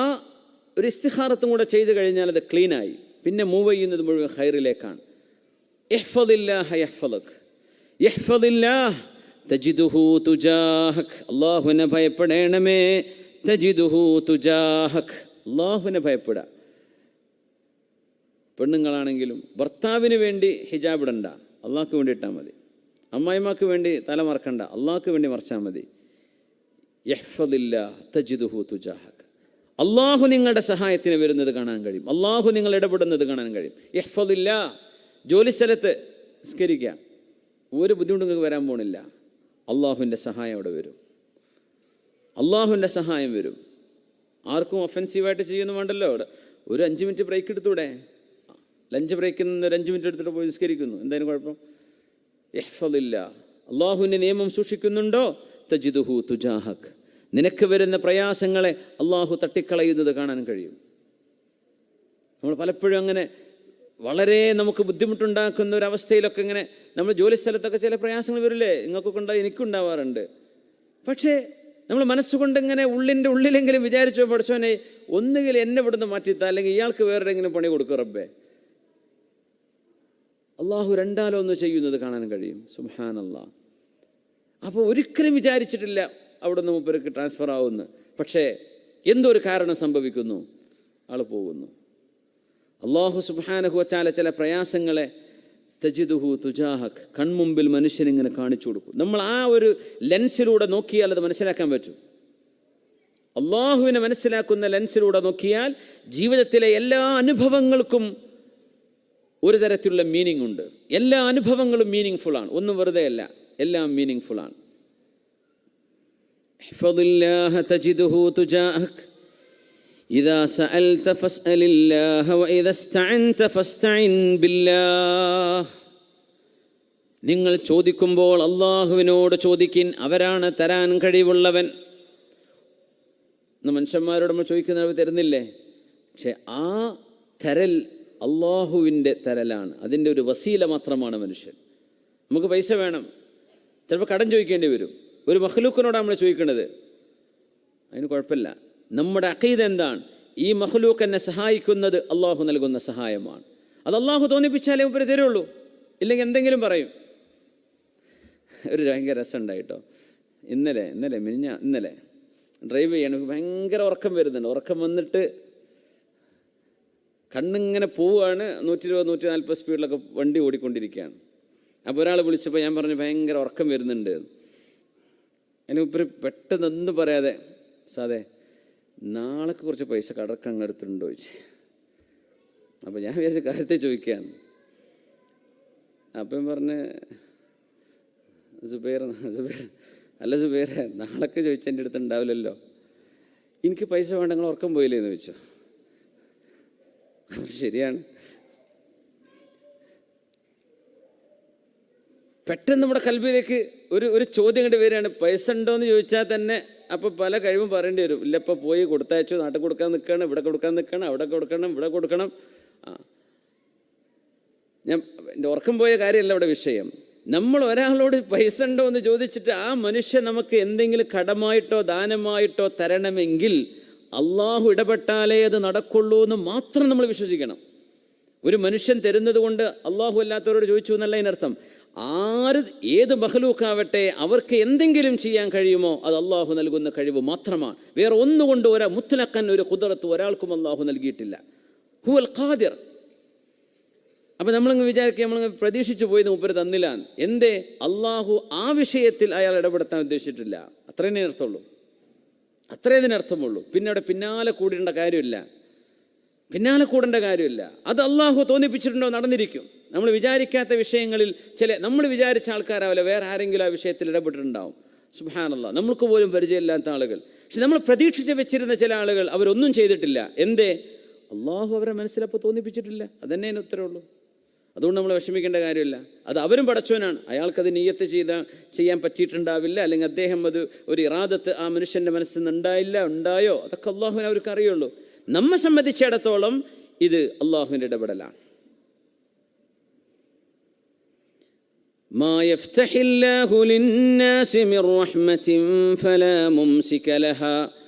ഒരു ഇസ്തിഖാറത്തും കൂടെ ചെയ്തു കഴിഞ്ഞാൽ അത് ക്ലീനായി. പിന്നെ മൂവ് ചെയ്യുന്നത് മുഴുവൻ ഖൈറിലേക്കാണ്. ഇഹ്ഫദില്ലാഹ യഹ്ഫദക്, ഇഹ്ഫദില്ലാഹ് തജിദുഹു തുജാഹക്. അല്ലാഹുവിനെ ഭയപ്പെടണമേ, തജിദുഹു തുജാഹക്. അല്ലാഹുവിനെ ഭയപ്പെടുക. പെണ്ണുങ്ങളാണെങ്കിലും ഭർത്താവിന് വേണ്ടി ഹിജാബ് ഇടണ്ട, അള്ളാഹ്ക്ക് വേണ്ടി ഇട്ടാൽ മതി. അമ്മായിമാർക്ക് വേണ്ടി തല മറക്കണ്ട, അള്ളാഹ്ക്ക് വേണ്ടി മറച്ചാൽ മതി. യഹ്ഫദില്ലാഹ് തജിദുഹു തുജാഹക്. അള്ളാഹു നിങ്ങളുടെ സഹായത്തിന് വരുന്നത് കാണാൻ കഴിയും, അള്ളാഹു നിങ്ങൾ ഇടപെടുന്നത് കാണാൻ കഴിയും. യഹ്ഫദില്ലാഹ്. ജോലിസ്ഥലത്ത് നിസ്കരിക്കാം, ഒരു ബുദ്ധിമുട്ടും നിങ്ങൾക്ക് വരാൻ പോണില്ല. അള്ളാഹുവിൻ്റെ സഹായം അവിടെ വരും, അള്ളാഹുവിൻ്റെ സഹായം വരും. ആർക്കും ഒഫെൻസീവായിട്ട് ചെയ്യുന്നു വേണ്ടല്ലോ. അവിടെ ഒരു 5 മിനിറ്റ് ബ്രേക്ക് എടുത്തൂടെ? ലഞ്ച് ബ്രേക്കിൽ നിന്ന് ഒരു 5 മിനിറ്റ് എടുത്തിട്ട് പോയി നിസ്കരിക്കുന്നു, എന്തായാലും കുഴപ്പം? ഇഹ്ഫദില്ലാഹ്. അള്ളാഹുവിൻ്റെ നിയമം സൂക്ഷിക്കുന്നുണ്ടോ? തജിദുഹു തുജാഹക്. നിനക്ക് വരുന്ന പ്രയാസങ്ങളെ അള്ളാഹു തട്ടിക്കളയുന്നത് കാണാൻ കഴിയും. നമ്മൾ പലപ്പോഴും അങ്ങനെ വളരെ നമുക്ക് ബുദ്ധിമുട്ടുണ്ടാക്കുന്ന ഒരവസ്ഥയിലൊക്കെ ഇങ്ങനെ, നമ്മൾ ജോലി സ്ഥലത്തൊക്കെ ചില പ്രയാസങ്ങൾ വരില്ലേ? നിങ്ങൾക്കൊക്കെ ഉണ്ടായി, എനിക്കുണ്ടാവാറുണ്ട്. പക്ഷേ നമ്മൾ മനസ്സുകൊണ്ട് ഇങ്ങനെ ഉള്ളിൻ്റെ ഉള്ളിലെങ്കിലും വിചാരിച്ചോ, പഠിച്ചോനെ ഒന്നുകിൽ എന്നെ ഇവിടുന്ന് മാറ്റിത്താ, അല്ലെങ്കിൽ ഇയാൾക്ക് വേറെങ്കിലും പണി കൊടുക്കും റബ്ബേ. അള്ളാഹു രണ്ടാലോ ഒന്ന് ചെയ്യുന്നത് കാണാൻ കഴിയും. സുബ്ഹാനല്ലാഹ്. അപ്പോൾ ഒരിക്കലും വിചാരിച്ചിട്ടില്ല അവിടെ നിന്ന് മൂപ്പർക്ക് ട്രാൻസ്ഫർ ആവുമെന്ന്. പക്ഷേ എന്തോ ഒരു കാരണം സംഭവിക്കുന്നു, ആൾ പോകുന്നു. അല്ലാഹു സുബ്ഹാനഹു വ തആല ചില പ്രയാസങ്ങളെ തജിദുഹു തുജാഹക്, കൺമുമ്പിൽ മനുഷ്യനിങ്ങനെ കാണിച്ചു കൊടുക്കും. നമ്മൾ ആ ഒരു ലെൻസിലൂടെ നോക്കിയാൽ അത് മനസ്സിലാക്കാൻ പറ്റും. അള്ളാഹുവിനെ മനസ്സിലാക്കുന്ന ലെൻസിലൂടെ നോക്കിയാൽ ജീവിതത്തിലെ എല്ലാ അനുഭവങ്ങൾക്കും ഒരു തരത്തിലുള്ള മീനിങ് ഉണ്ട്. എല്ലാ അനുഭവങ്ങളും മീനിങ് ഫുള്ളാണ്, ഒന്നും വെറുതെ അല്ല, എല്ലാം മീനിങ് ഫുള്ളാണ്. ഇഹ്ഫദില്ലാഹ തജിദുഹു തുജാഹക്, ഇദാ സഅൽത ഫസ്അലില്ലാഹ വഇദാ ഇസ്തഅൻത ഫസ്തഇൻ ബില്ലാഹ്. നിങ്ങൾ ചോദിക്കുമ്പോൾ അള്ളാഹുവിനോട് ചോദിക്കിൻ, അവരാണ് തരാൻ കഴിവുള്ളവൻ. മനുഷ്യന്മാരോട് നമ്മൾ ചോദിക്കുന്നവർ തരുന്നില്ലേ? പക്ഷെ ആ തരൽ അള്ളാഹുവിൻ്റെ തരലാണ്. അതിൻ്റെ ഒരു വസീല മാത്രമാണ് മനുഷ്യൻ. നമുക്ക് പൈസ വേണം, ചിലപ്പോൾ കടം ചോദിക്കേണ്ടി വരും. ഒരു മഖ്ലൂക്കിനോടാണ് നമ്മൾ ചോദിക്കുന്നത്, അതിന് കുഴപ്പമില്ല. നമ്മുടെ അഖീദ എന്താണ്? ഈ മഖ്ലൂക്ക് എന്നെ സഹായിക്കുന്നത് അള്ളാഹു നൽകുന്ന സഹായമാണ്. അത് അള്ളാഹു തോന്നിപ്പിച്ചാലേ മുമ്പ് തരുള്ളൂ, ഇല്ലെങ്കിൽ എന്തെങ്കിലും പറയും. ഒരു ഭയങ്കര രസമുണ്ടായിട്ടോ, ഇന്നലെ ഡ്രൈവ് ചെയ്യണം, ഭയങ്കര ഉറക്കം വരുന്നുണ്ട്. ഉറക്കം വന്നിട്ട് കണ്ണിങ്ങനെ പോവുകയാണ്. 120-140 സ്പീഡിലൊക്കെ വണ്ടി ഓടിക്കൊണ്ടിരിക്കുകയാണ്. അപ്പോൾ ഒരാൾ വിളിച്ചപ്പോൾ ഞാൻ പറഞ്ഞു ഭയങ്കര ഉറക്കം വരുന്നുണ്ട്. അതിനുമുപ്പര് പെട്ടെന്ന് ഒന്നും പറയാതെ, സാധേ നാളേക്ക് കുറച്ച് പൈസ കടക്കങ്ങ് എടുത്തിട്ടുണ്ടോ ചോദിച്ചു. അപ്പോൾ ഞാൻ വിചാരിച്ച കാര്യത്തെ ചോദിക്കുകയാണ്. അപ്പം പറഞ്ഞ് സുബൈർ അല്ല സുബൈറെ, നാളേക്ക് ചോദിച്ചാൽ എൻ്റെ അടുത്ത് ഉണ്ടാവില്ലല്ലോ, എനിക്ക് പൈസ വേണ്ട, നിങ്ങൾ ഉറക്കം പോയില്ലേ എന്ന് ചോദിച്ചു. ശരിയാണ്. പെട്ടെന്ന് നമ്മുടെ കൽബിലേക്ക് ഒരു ചോദ്യം കണ്ട് വരികയാണ്. പൈസ ഉണ്ടോ എന്ന് ചോദിച്ചാൽ തന്നെ അപ്പോൾ പല കഴിവും പറയേണ്ടി വരും. ഇല്ല, ഇപ്പോൾ പോയി കൊടുത്തയച്ചു, നാട്ടിൽ കൊടുക്കാൻ നിൽക്കണം, ഇവിടെ കൊടുക്കാൻ നിൽക്കണം, അവിടെ കൊടുക്കണം, ഇവിടെ കൊടുക്കണം. ഞാൻ എൻ്റെ ഉറക്കം പോയ കാര്യമല്ല ഇവിടെ വിഷയം. നമ്മൾ ഒരാളോട് പൈസ ഉണ്ടോ എന്ന് ചോദിച്ചിട്ട് ആ മനുഷ്യൻ നമുക്ക് എന്തെങ്കിലും കടമായിട്ടോ ദാനമായിട്ടോ തരണമെങ്കിൽ അള്ളാഹു ഇടപെട്ടാലേ അത് നടക്കുള്ളൂ എന്ന് മാത്രം നമ്മൾ വിശ്വസിക്കണം. ഒരു മനുഷ്യൻ തരുന്നത് കൊണ്ട് അള്ളാഹു അല്ലാത്തവരോട് ചോദിച്ചു എന്നല്ല അതിനർത്ഥം. ഏത് മഖ്ലൂക്കാവട്ടെ, അവർക്ക് എന്തെങ്കിലും ചെയ്യാൻ കഴിയുമോ അത് അള്ളാഹു നൽകുന്ന കഴിവ് മാത്രമാണ്. വേറെ ഒന്നുകൊണ്ട് മുത്ലഖൻ ഒരു ഖുദ്റത്ത് ഒരാൾക്കും അള്ളാഹു നൽകിയിട്ടില്ല. ഹുവൽ ഖാദിർ. അപ്പം നമ്മളിങ്ങ് വിചാരിക്കുക, നമ്മളിങ്ങ് പ്രതീക്ഷിച്ചു പോയത് മുപ്പര് തന്നില്ല. എന്തേ? അള്ളാഹു ആ വിഷയത്തിൽ അയാൾ ഇടപെടുത്താൻ ഉദ്ദേശിച്ചിട്ടില്ല. അത്രേ അർത്ഥമുള്ളൂ, അത്രേ ഇതിനർത്ഥമുള്ളൂ. പിന്നെ അവിടെ പിന്നാലെ കൂടേണ്ട കാര്യമില്ല. അത് അള്ളാഹു തോന്നിപ്പിച്ചിട്ടുണ്ടോ നടന്നിരിക്കും. നമ്മൾ വിചാരിക്കാത്ത വിഷയങ്ങളിൽ നമ്മൾ വിചാരിച്ച ആൾക്കാരാവില്ല, വേറെ ആരെങ്കിലും ആ വിഷയത്തിൽ ഇടപെട്ടിട്ടുണ്ടാവും. സുബ്ഹാനല്ലാഹ്, നമുക്ക് പോലും പരിചയമില്ലാത്ത ആളുകൾ. പക്ഷെ നമ്മൾ പ്രതീക്ഷിച്ച് വെച്ചിരുന്ന ചില ആളുകൾ അവരൊന്നും ചെയ്തിട്ടില്ല. എന്തേ? അള്ളാഹു അവരെ മനസ്സിലപ്പോൾ തോന്നിപ്പിച്ചിട്ടില്ല. അതന്നെ അതിന് ഉത്തരവുള്ളൂ. അതുകൊണ്ട് നമ്മൾ വിഷമിക്കേണ്ട കാര്യമില്ല. അത് അവരും പടച്ചവനാണ്. അയാൾക്കത് നിയ്യത്ത് ചെയ്യാൻ പറ്റിയിട്ടുണ്ടാവില്ല, അല്ലെങ്കിൽ അദ്ദേഹം അത് ഒരു ഇറാദത്ത് ആ മനുഷ്യൻ്റെ മനസ്സിൽ നിന്ന് ഉണ്ടായോ, അതൊക്കെ അള്ളാഹുവിന് അവർക്ക് അറിയുള്ളൂ. നമ്മെ സംബന്ധിച്ചിടത്തോളം ഇത് അള്ളാഹുവിൻ്റെ ഇടപെടലാണ്. മാ യഫ്തഹില്ലാഹു ലിന്നാസി മിർ റഹ്മത്തിൻ ഫലാ മുംസിക ലഹാ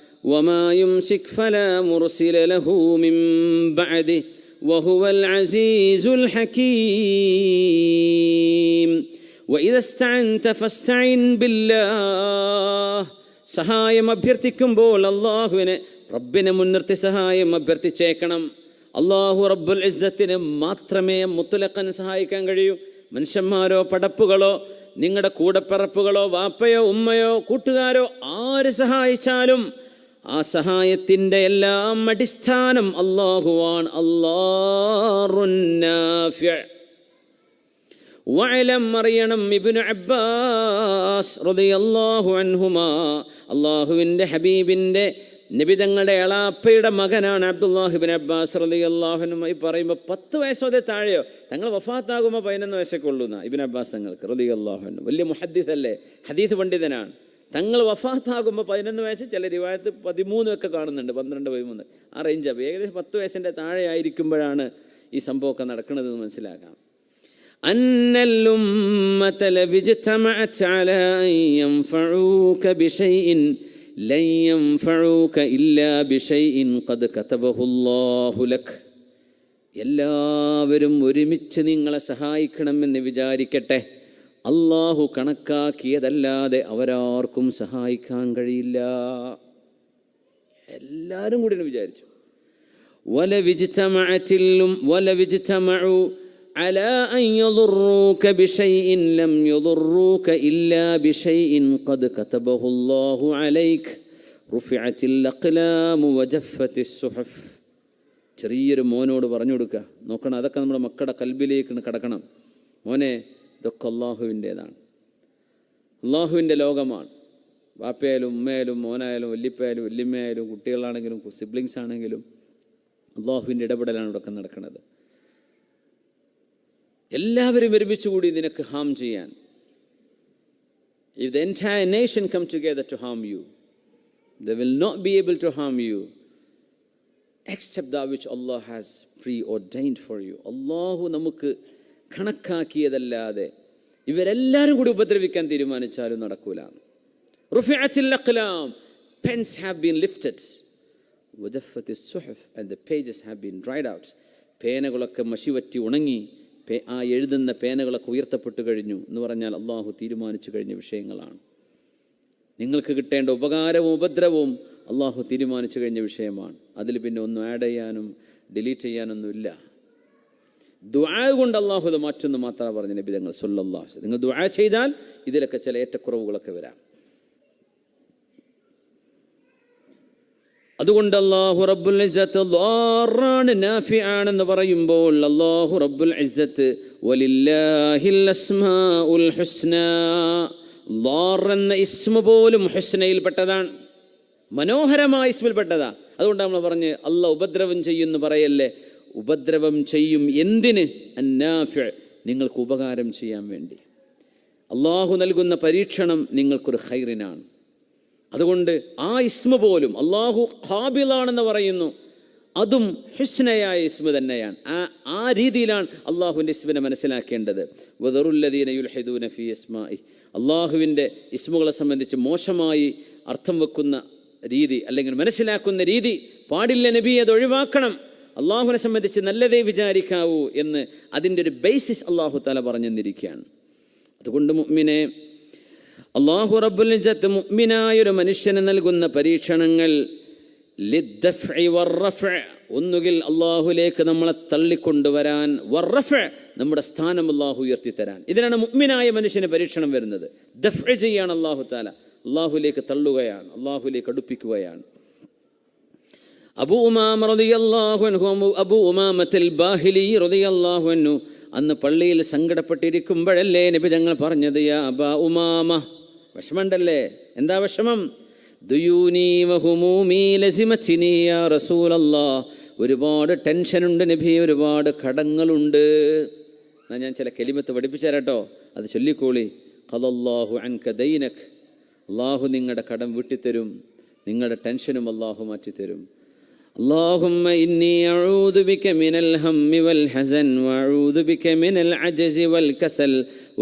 വമാ യുംസിക് ഫലാ മുർസില ലഹു മിൻ ബഅദിഹി വഹുവൽ അസീസുൽ ഹകീം. വഇദാ ഇസ്തഅൻത ഫസ്തഇൻ ബില്ലാഹ്. സഹായം അഭ്യർത്ഥിക്കുമ്പോൾ അള്ളാഹുവിനെ, റബ്ബിനെ മുൻനിർത്തി സഹായം അഭ്യർത്ഥിച്ചേക്കണം. അള്ളാഹു റബ്ബുൽ ഇസ്സത്തിന് മാത്രമേ മുത്ലഖൻ സഹായിക്കാൻ കഴിയൂ. മനുഷ്യന്മാരോ പടപ്പുകളോ നിങ്ങളുടെ കൂടപ്പിറപ്പുകളോ വാപ്പയോ ഉമ്മയോ കൂട്ടുകാരോ ആര് സഹായിച്ചാലും ആ സഹായത്തിൻ്റെ എല്ലാം അടിസ്ഥാനം അള്ളാഹുവാണ്. അല്ലാഹുൻ നാഫിഅ. വഅലം, അറിയണം, ഇബ്നു അബ്ബാസ് റളിയല്ലാഹു അൻഹുമാ, അള്ളാഹുവിൻ്റെ ഹബീബിൻ്റെ നബിതങ്ങളുടെ എളാപ്പയുടെ മകനാണ് അബ്ദുല്ലാഹ് ഇബ്നു അബ്ബാസ് റളിയല്ലാഹു അൻഹു. ഈ പറയുമ്പോൾ 10 വയസ്സോ അതേ താഴെയോ, തങ്ങൾ വഫാത്താകുമ്പോൾ 11 വയസ്സൊക്കെ ഉള്ളൂ എന്നാ ഇബ്നു അബ്ബാസ് തങ്ങൾക്ക് റളിയല്ലാഹു അൻഹു. വലിയ മുഹദ്ദിസ് അല്ലേ, ഹദീസ് പണ്ഡിതനാണ്. തങ്ങൾ വഫാത്താകുമ്പോൾ 11 വയസ്സ്, ചില റിവായത്ത് 13 ഒക്കെ കാണുന്നുണ്ട്, 12-13 ആ റേഞ്ചാണ്. ഏകദേശം 10 വയസ്സിൻ്റെ താഴെ ആയിരിക്കുമ്പോഴാണ് ഈ സംഭവമൊക്കെ നടക്കുന്നതെന്ന് മനസ്സിലാക്കാം. അന്നൽ ഉമ്മത ലവിജ്തമഅത് അലാ അൻ യൻഫഊക ബിശൈഇൻ ലൻ യൻഫഊക ഇല്ലാ ബിശൈഇൻ ഖദ് കതബഹു അല്ലാഹു ലക്. എല്ലാവരും ഒരുമിച്ച് നിങ്ങളെ സഹായിക്കണമെന്ന് വിചാരിക്കട്ടെ, അള്ളാഹു കണക്കാക്കിയതല്ലാതെ അവരാർക്കും സഹായിക്കാൻ കഴിയില്ല. എല്ലാവരും കൂടി വിചാരിച്ചു. വലവിജ്തമഉ അലാ അൻ യദുറൂക ബിശൈഇൻ ലം യദുറൂക ഇല്ലാ ബിശൈഇൻ ഖദ് കതബഹു അല്ലാഹു അലൈക റുഫിഅത്തിൽ അഖ്ലാമു വജഫത്തിസ് സുഹഫ്. ചെറിയൊരു മോനോട് പറഞ്ഞു കൊടുക്കുക, നോക്കണം, അതൊക്കെ നമ്മുടെ മക്കളുടെ കൽബിലേക്ക് കടക്കണം. മോനെ, ഇതൊക്കെ അള്ളാഹുവിൻ്റേതാണ്, അള്ളാഹുവിൻ്റെ ലോകമാണ്. വാപ്പയായാലും ഉമ്മയായാലും മോനായാലും വല്യപ്പയായാലും വല്യമ്മയായാലും കുട്ടികളാണെങ്കിലും സിബ്ലിങ്സ് ആണെങ്കിലും അള്ളാഹുവിൻ്റെ ഇടപെടലാണ് ഇവിടെയൊക്കെ നടക്കുന്നത്. എല്ലാവരും ഒരുമിച്ച് കൂടി നിനക്ക് ഹാം ചെയ്യാൻ. If the entire nation come together to harm you, they will not be able to harm you except that which Allah has preordained for you. അള്ളാഹു നമുക്ക് കണക്കാക്കിയതല്ലാതെ ഇവരെല്ലാവരും കൂടി ഉപദ്രവിക്കാൻ തീരുമാനിച്ചാലും നടക്കൂല. റുഫിഅത്തിൽ അഖ്ലാം, pens have been lifted, വജഫത്തിസ് സുഹഫ്, and the pages have been dried out. പേനകളൊക്കെ മഷിവറ്റി ഉണങ്ങി, ആ എഴുതുന്ന പേനകളൊക്കെ ഉയർത്തപ്പെട്ടു കഴിഞ്ഞു എന്ന് പറഞ്ഞാൽ അള്ളാഹു തീരുമാനിച്ചു കഴിഞ്ഞ വിഷയങ്ങളാണ്. നിങ്ങൾക്ക് കിട്ടേണ്ട ഉപകാരവും ഉപദ്രവവും അള്ളാഹു തീരുമാനിച്ചു കഴിഞ്ഞ വിഷയമാണ്. അതിൽ പിന്നെ ഒന്നും ആഡ് ചെയ്യാനും ഡിലീറ്റ് ചെയ്യാനൊന്നുമില്ല. ദുആ കൊണ്ട് അള്ളാഹു ഇത് മാറ്റുന്നു മാത്രമാണ് പറഞ്ഞ നബി തങ്ങൾ സല്ലല്ലാഹു അലൈഹി വസല്ലം. നിങ്ങൾ ദുആ ചെയ്താൽ ഇതിലൊക്കെ ചില ഏറ്റക്കുറവുകളൊക്കെ വരാം. അതുകൊണ്ട് അല്ലാഹു റബ്ബുൽ ഇസ്സത്ത് ളാറാണ് നാഫിആണെന്ന് പറയുമ്പോൾ അല്ലാഹു റബ്ബുൽ ഇസ്സത്ത് വലില്ലാഹിൽ അസ്മാഉൽ ഹുസ്നാ, ളാർ എന്ന ഇസ്മ പോലും ഹുസ്നയിൽപ്പെട്ടതാണ്, മനോഹരമായ ഇസ്മിൽപ്പെട്ടതാ. അതുകൊണ്ട് നമ്മൾ പറഞ്ഞ് അല്ലാഹ് ഉപദ്രവം ചെയ്യുമെന്ന് പറയല്ലേ. ഉപദ്രവം ചെയ്യും എന്തിന്? അന്നാഫിഅ, നിങ്ങൾക്ക് ഉപകാരം ചെയ്യാൻ വേണ്ടി. അള്ളാഹു നൽകുന്ന പരീക്ഷണം നിങ്ങൾക്കൊരു ഖൈറിനാണ്. അതുകൊണ്ട് ആ ഇസ്മ പോലും അള്ളാഹു ഖാബിലാണെന്ന് പറയുന്നു, അതും ഹുസ്നയായ ഇസ്മ തന്നെയാണ്. ആ രീതിയിലാണ് അള്ളാഹുവിൻ്റെ ഇസ്മിനെ മനസ്സിലാക്കേണ്ടത്. വദറുല്ലദീന യുൽഹിദൂന ഫീ അസ്മാഇ, അള്ളാഹുവിൻ്റെ ഇസ്മുകളെ സംബന്ധിച്ച് മോശമായി അർത്ഥം വെക്കുന്ന രീതി അല്ലെങ്കിൽ മനസ്സിലാക്കുന്ന രീതി പാടില്ല നബി, അത് ഒഴിവാക്കണം. അള്ളാഹുവിനെ സംബന്ധിച്ച് നല്ലതേ വിചാരിക്കാവൂ എന്ന് അതിൻ്റെ ഒരു ബേസിസ് അള്ളാഹു തആല പറഞ്ഞു തന്നിരിക്കുകയാണ്. അതുകൊണ്ട് മുഅ്മിനെ, അള്ളാഹു റബ്ബുൽ ഇസ്സത്ത് മുഅ്മിനായൊരു മനുഷ്യന് നൽകുന്ന പരീക്ഷണങ്ങൾ ലിദ്ദഫ്ഇ വറഫ്ഇ, ഒന്നുകിൽ അള്ളാഹുലേക്ക് നമ്മളെ തള്ളിക്കൊണ്ടുവരാൻ, വറഫ്ഇ, നമ്മുടെ സ്ഥാനം അള്ളാഹു ഉയർത്തിത്തരാൻ. ഇതിനാണ് മുഅ്മിനായ മനുഷ്യന് പരീക്ഷണം വരുന്നത്. ദഫ്ഇ ചെയ്യാണ് അള്ളാഹു തആല, അള്ളാഹുലേക്ക് തള്ളുകയാണ്, അള്ളാഹുലേക്ക് അടുപ്പിക്കുകയാണ്. അബൂ ഉമാമ റളിയല്ലാഹു അൻഹു, അബൂ ഉമാമത്തുൽ ബാഹിലി റളിയല്ലാഹു അൻഹു, അന്ന് പള്ളിയിൽ സങ്കടപ്പെട്ടിരിക്കുമ്പോഴല്ലേ നബി തങ്ങൾ പറഞ്ഞത്, യാ അബാ ഉമാമ, വിഷമമുണ്ടല്ലേ? എന്താ വിഷമം? ദുയൂനി വഹുമൂമി ലസിമത്തിനി യാ റസൂലല്ലാഹ്, ഒരുപാട് ടെൻഷനുണ്ട് നബി, ഒരുപാട് കടങ്ങളുണ്ട്. എന്നാൽ ഞാൻ ചില കലിമത്ത് പഠിപ്പിച്ചു തരാട്ടോ, അത് ചൊല്ലിക്കോളി. ഖദല്ലാഹു അൻക ദൈനക്, അള്ളാഹു നിങ്ങളുടെ കടം വീട്ടിത്തരും, നിങ്ങളുടെ ടെൻഷനും അള്ളാഹു മാറ്റിത്തരും. اللهم إني أعوذ بك من الهم والحزن وأعوذ بك من العجز والكسل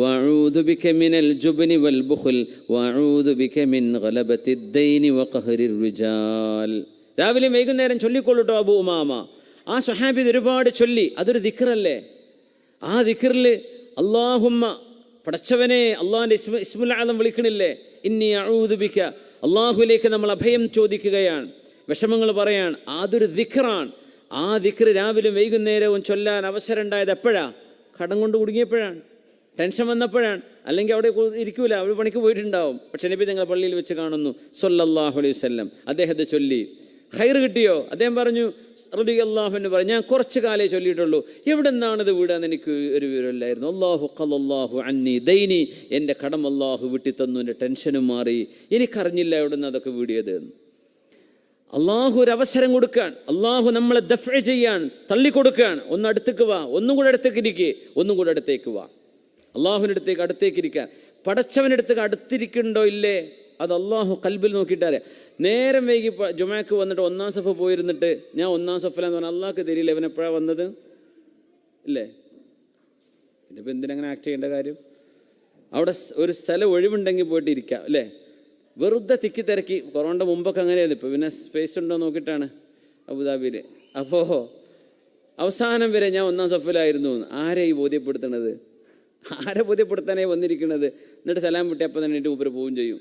وأعوذ بك من الجبن والبخل وأعوذ بك من غلبة الدين وقهر الرجال. രാവിലെ വൈകുന്നേരം ചൊല്ലിക്കൊള്ളൂട്ടോ അബൂ ഉമാമ. ആ സ്വഹാബി ഒരുപാട് ചൊല്ലി, അതൊരു ദിക്റല്ലേ. ആ ദിക്റിൽ അല്ലാഹുമ്മ, പടച്ചവനെ, അള്ളാഹിൻ്റെ ഇസ്മുൽ ആദം വിളിക്കണില്ലേ, ഇന്നി അഊദു ബിക, അള്ളാഹുവിലേക്ക് നമ്മൾ അഭയം ചോദിക്കുകയാണ്, വിഷമങ്ങൾ പറയാൻ. അതൊരു ദിക്റാണ്. ആ ദിക്റ് രാവിലെ വൈകുന്നേരവും ചൊല്ലാൻ അവസരം ഉണ്ടായത് എപ്പോഴാണ്? കടം കൊണ്ട് കുടുങ്ങിയപ്പോഴാണ്, ടെൻഷൻ വന്നപ്പോഴാണ്. അല്ലെങ്കിൽ അവിടെ ഇരിക്കൂല, അവിടെ പണിക്ക് പോയിട്ടുണ്ടാവും. പക്ഷെ നബി തങ്ങൾ പള്ളിയിൽ വെച്ച് കാണുന്നു സല്ലല്ലാഹു അലൈഹി വസല്ലം, അദ്ദേഹത്തെ ചൊല്ലി. ഖൈർ കിട്ടിയോ? അദ്ദേഹം പറഞ്ഞു, റളിയല്ലാഹു അൻഹു പറഞ്ഞു, ഞാൻ കുറച്ച് കാലേ ചൊല്ലിയിട്ടുള്ളൂ, എവിടെ നിന്നാണിത് വീടാന്ന് എനിക്ക് ഒരു വിവരമില്ലായിരുന്നു. അല്ലാഹു ഖല്ലല്ലാഹു അന്നി ദൈനി, എൻ്റെ കടം അല്ലാഹു വിട്ടിത്തന്നു, എൻ്റെ ടെൻഷനും മാറി, എനിക്കറിഞ്ഞില്ല എവിടെ നിന്ന് അതൊക്കെ വീടിയത്. അള്ളാഹു ഒരു അവസരം കൊടുക്കാൻ, അള്ളാഹു നമ്മളെ ദഫ്ഇ ചെയ്യാൻ, തള്ളിക്കൊടുക്കാൻ. ഒന്ന് അടുത്തേക്ക് വാ, ഒന്നും കൂടെ അടുത്തേക്ക് ഇരിക്കുക, ഒന്നും കൂടെ അടുത്തേക്ക് വാ, അള്ളാഹുവിൻ്റെ അടുത്തേക്ക് ഇരിക്കാൻ. പടച്ചവനടുത്തേക്ക് അടുത്തിരിക്കണ്ടോ ഇല്ലേ, അത് അള്ളാഹു കൽബിൽ നോക്കിയിട്ടറിയാം. നേരം വൈകി ജുമാക്ക് വന്നിട്ട് ഒന്നാം സഫ് പോയിരുന്നിട്ട് ഞാൻ ഒന്നാം സഫിലാന്ന് പറഞ്ഞാൽ അള്ളാഹ്ക്ക് തരില്ല ഇവൻ എപ്പോഴാണ് വന്നത് ഇല്ലേ? പിന്നെ ഇപ്പം എന്തിനങ്ങനെ ആക്ട് ചെയ്യേണ്ട കാര്യം? അവിടെ ഒരു സ്ഥലം ഒഴിവുണ്ടെങ്കിൽ പോയിട്ട് ഇരിക്കാം അല്ലേ? വെറുതെ തിക്കി തിരക്കി. കൊറോണയുടെ മുമ്പൊക്കെ അങ്ങനെയായിരുന്നു. ഇപ്പോൾ പിന്നെ സ്പേസ് ഉണ്ടോ നോക്കിയിട്ടാണ് അബുദാബിയിൽ. അപ്പോൾ അവസാനം വരെ ഞാൻ ഒന്നാം സഫിലായിരുന്നു. ആരെയും ബോധ്യപ്പെടുത്തണത്? ആരെ ബോധ്യപ്പെടുത്താനേ വന്നിരിക്കുന്നത്? എന്നിട്ട് സലാം വിട്ടി അപ്പം തന്നെ മൂപ്പര് പോവുകയും ചെയ്യും.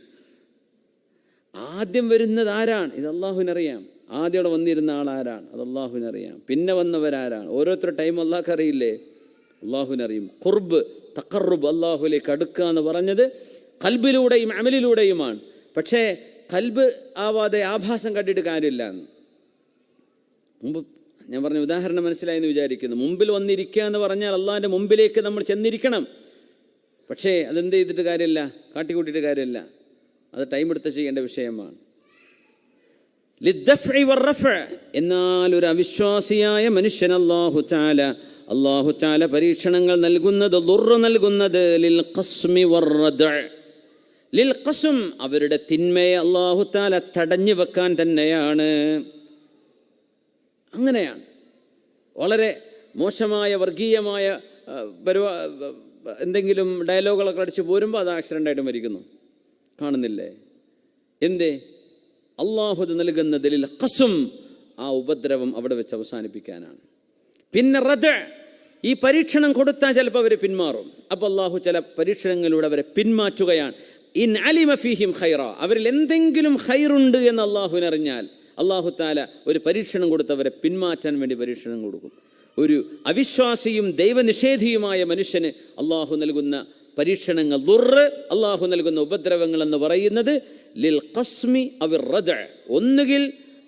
ആദ്യം വരുന്നത് ആരാണ്? ഇത് അള്ളാഹുവിനറിയാം. ആദ്യം അവിടെ വന്നിരുന്ന ആളാരാണ്? അത് അള്ളാഹുവിനറിയാം. പിന്നെ വന്നവരാരാണ്? ഓരോരുത്തരുടെ ടൈം അള്ളാഹ്ക്ക് അറിയില്ലേ? അള്ളാഹുവിനറിയും. ഖുർബ്, തഖറുബ്, അള്ളാഹുലേക്ക് അടുക്കുക എന്ന് പറഞ്ഞത് ഖൽബിലൂടെയും അമലിലൂടെയുമാണ്. പക്ഷേ ഖൽബ് ആവാതെ ആഭാസം കണ്ടിട്ട് കാര്യമില്ല. മുമ്പ് ഞാൻ പറഞ്ഞ ഉദാഹരണം മനസ്സിലായെന്ന് വിചാരിക്കുന്നു. മുമ്പിൽ വന്നിരിക്കുക എന്ന് പറഞ്ഞാൽ അള്ളാഹിൻ്റെ മുമ്പിലേക്ക് നമ്മൾ ചെന്നിരിക്കണം. പക്ഷേ അതെന്ത് ചെയ്തിട്ട് കാര്യമില്ല, കാട്ടിക്കൂട്ടിയിട്ട് കാര്യമില്ല. അത് ടൈം എടുത്ത് ചെയ്യേണ്ട വിഷയമാണ്. എന്നാൽ ഒരു അവിശ്വാസിയായ മനുഷ്യൻ അല്ലാഹു തആല പരീക്ഷണങ്ങൾ നൽകുന്നത്, ദുർറ് നൽകുന്നത് ലിൽ ഖസ്മി വറദ്അ, ലിൽ ഖസ്ം, അവരുടെ തിന്മയെ അല്ലാഹു തആല തടഞ്ഞു വെക്കാൻ തന്നെയാണ്. അങ്ങനെയാണ്. വളരെ മോശമായ വർഗീയമായ എന്തെങ്കിലും ഡയലോഗുകളൊക്കെ അടിച്ച് പോരുമ്പോൾ അത് ആക്സിഡൻ്റായിട്ട് മരിക്കുന്നു. കാണുന്നില്ലേ? എന്തേ? അള്ളാഹു നൽകുന്നതിൽ ഖസ്ം, ആ ഉപദ്രവം അവിടെ വെച്ച് അവസാനിപ്പിക്കാനാണ്. പിന്നെ റദ്അ, ഈ പരീക്ഷണം കൊടുത്താൽ ചിലപ്പോൾ അവർ പിന്മാറും. അപ്പോൾ അള്ളാഹു ചില പരീക്ഷണങ്ങളിലൂടെ അവരെ പിന്മാറ്റുകയാണ്. ഇൻ അലിമ ഫീഹിം ഖൈറ, അവരിൽ എന്തെങ്കിലും ഖൈറുണ്ട് എന്ന് അള്ളാഹുവിനറിഞ്ഞാൽ അള്ളാഹു തആല ഒരു പരീക്ഷണം കൊടുത്തവരെ പിന്മാറ്റാൻ വേണ്ടി പരീക്ഷണം കൊടുക്കും. ഒരു അവിശ്വാസിയും ദൈവനിഷേധിയുമായ മനുഷ്യന് അള്ളാഹു നൽകുന്ന പരീക്ഷണങ്ങൾ, ദുർറ്, അള്ളാഹു നൽകുന്ന ഉപദ്രവങ്ങൾ എന്ന് പറയുന്നത് ലിൽ ഖസ്മി അവർ റദ്അ, ഒന്നുകിൽ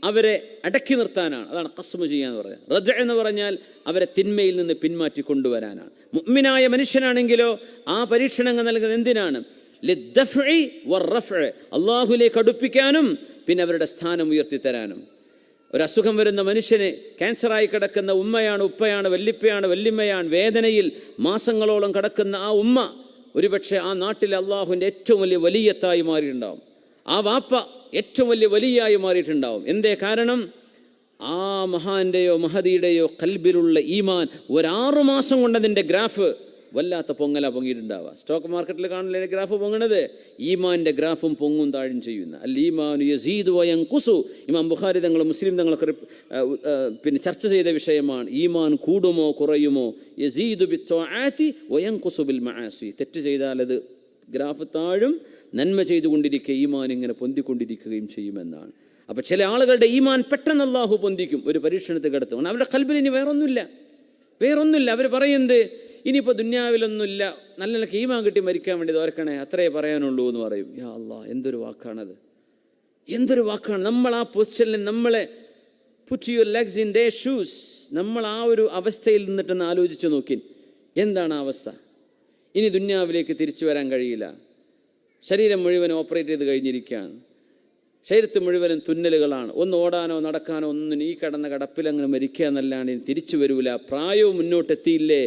അവരെ അടക്കി നിർത്താനാണ്. അതാണ് ഖസ്മ് ചെയ്യാന്ന് പറയുന്നത്. റദ്അ എന്ന് പറഞ്ഞാൽ അവരെ തിന്മയിൽ നിന്ന് പിന്മാറ്റി കൊണ്ടുവരാനാണ്. മുഅ്മിനായ മനുഷ്യനാണെങ്കിലോ ആ പരീക്ഷണങ്ങൾ നൽകുന്നത് എന്തിനാണ്? ലിദ്ദഫ്ഇ വറഫ്ഇ, അള്ളാഹുലേക്ക് അടുപ്പിക്കാനും പിന്നെ അവരുടെ സ്ഥാനം ഉയർത്തിത്തരാനും. ഒരു അസുഖം വരുന്ന മനുഷ്യന്, ക്യാൻസറായി കിടക്കുന്ന ഉമ്മയാണ്, ഉപ്പയാണ്, വല്ലിപ്പയാണ്, വല്ലിമ്മയാണ്, വേദനയിൽ മാസങ്ങളോളം കിടക്കുന്ന ആ ഉമ്മ ഒരുപക്ഷെ ആ നാട്ടിലെ അള്ളാഹുവിൻ്റെ ഏറ്റവും വലിയ വലിയത്തായി മാറിയിട്ടുണ്ടാവും. ആ വാപ്പ ഏറ്റവും വലിയ വലിയായി മാറിയിട്ടുണ്ടാവും. എന്തേ കാരണം? ആ മഹാന്റെയോ മഹദിയുടെയോ ഖൽബിലുള്ള ഈമാൻ 6 മാസം കൊണ്ട് അതിൻ്റെ ഗ്രാഫ് വല്ലാത്ത പൊങ്ങിയിട്ടുണ്ടാവുക. സ്റ്റോക്ക് മാർക്കറ്റിൽ കാണില്ലേ ഗ്രാഫ് പൊങ്ങണത്? ഈമാൻ്റെ ഗ്രാഫും പൊങ്ങും താഴും ചെയ്യുന്ന. അൽ ഈമാനു യസീദു വയൻഖുസു, ഇമാം ബുഖാരി തങ്ങളും മുസ്ലിം തങ്ങളൊക്കെ പിന്നെ ചർച്ച ചെയ്ത വിഷയമാണ്. ഈമാൻ കൂടുമോ കുറയുമോ? യസീദു ബിത്ത്വാഅതി വയൻഖുസു ബിൽ മആസി, തെറ്റ് ചെയ്താൽ അത് ഗ്രാഫ് താഴും, നന്മ ചെയ്തുകൊണ്ടിരിക്കുക ഈമാൻ ഇങ്ങനെ പൊന്തിക്കൊണ്ടിരിക്കുകയും ചെയ്യുമെന്നാണ്. അപ്പോൾ ചില ആളുകളുടെ ഈമാൻ പെട്ടെന്ന് അല്ലാഹു പൊന്തിക്കും, ഒരു പരീക്ഷണത്തിൽ കിടത്തും. അവരുടെ ഖൽബിൽ ഇനി വേറൊന്നുമില്ല. അവർ പറയുന്നത് ഇനിയിപ്പോൾ ദുന്യാവിലൊന്നുമില്ല, നല്ല ഈമാൻ കിട്ടി മരിക്കാൻ വേണ്ടി ഓർക്കണേ, അത്രേ പറയാനുള്ളൂ എന്ന് പറയും. യാ അല്ലാഹ്, എന്തൊരു വാക്കാണത്, എന്തൊരു വാക്കാണ്. നമ്മൾ ആ പൊസിഷനിൽ നമ്മളെ put your legs in there shoes, നമ്മൾ ആ ഒരു അവസ്ഥയിൽ നിന്നിട്ടൊന്ന് ആലോചിച്ച് നോക്കി, എന്താണ് ആ അവസ്ഥ? ഇനി ദുന്യാവിലേക്ക് തിരിച്ചു വരാൻ കഴിയില്ല. ശരീരം മുഴുവൻ ഓപ്പറേറ്റ് ചെയ്ത് കഴിഞ്ഞിരിക്കുകയാണ്. ശരീരത്ത് മുഴുവനും തുന്നലുകളാണ്. ഒന്ന് ഓടാനോ നടക്കാനോ ഒന്നും, ഈ കിടന്ന കിടപ്പിലങ്ങനെ മരിക്കുക എന്നല്ലാണ്ട് ഇനി തിരിച്ചു വരൂല, പ്രായവും മുന്നോട്ടെത്തിയില്ലേ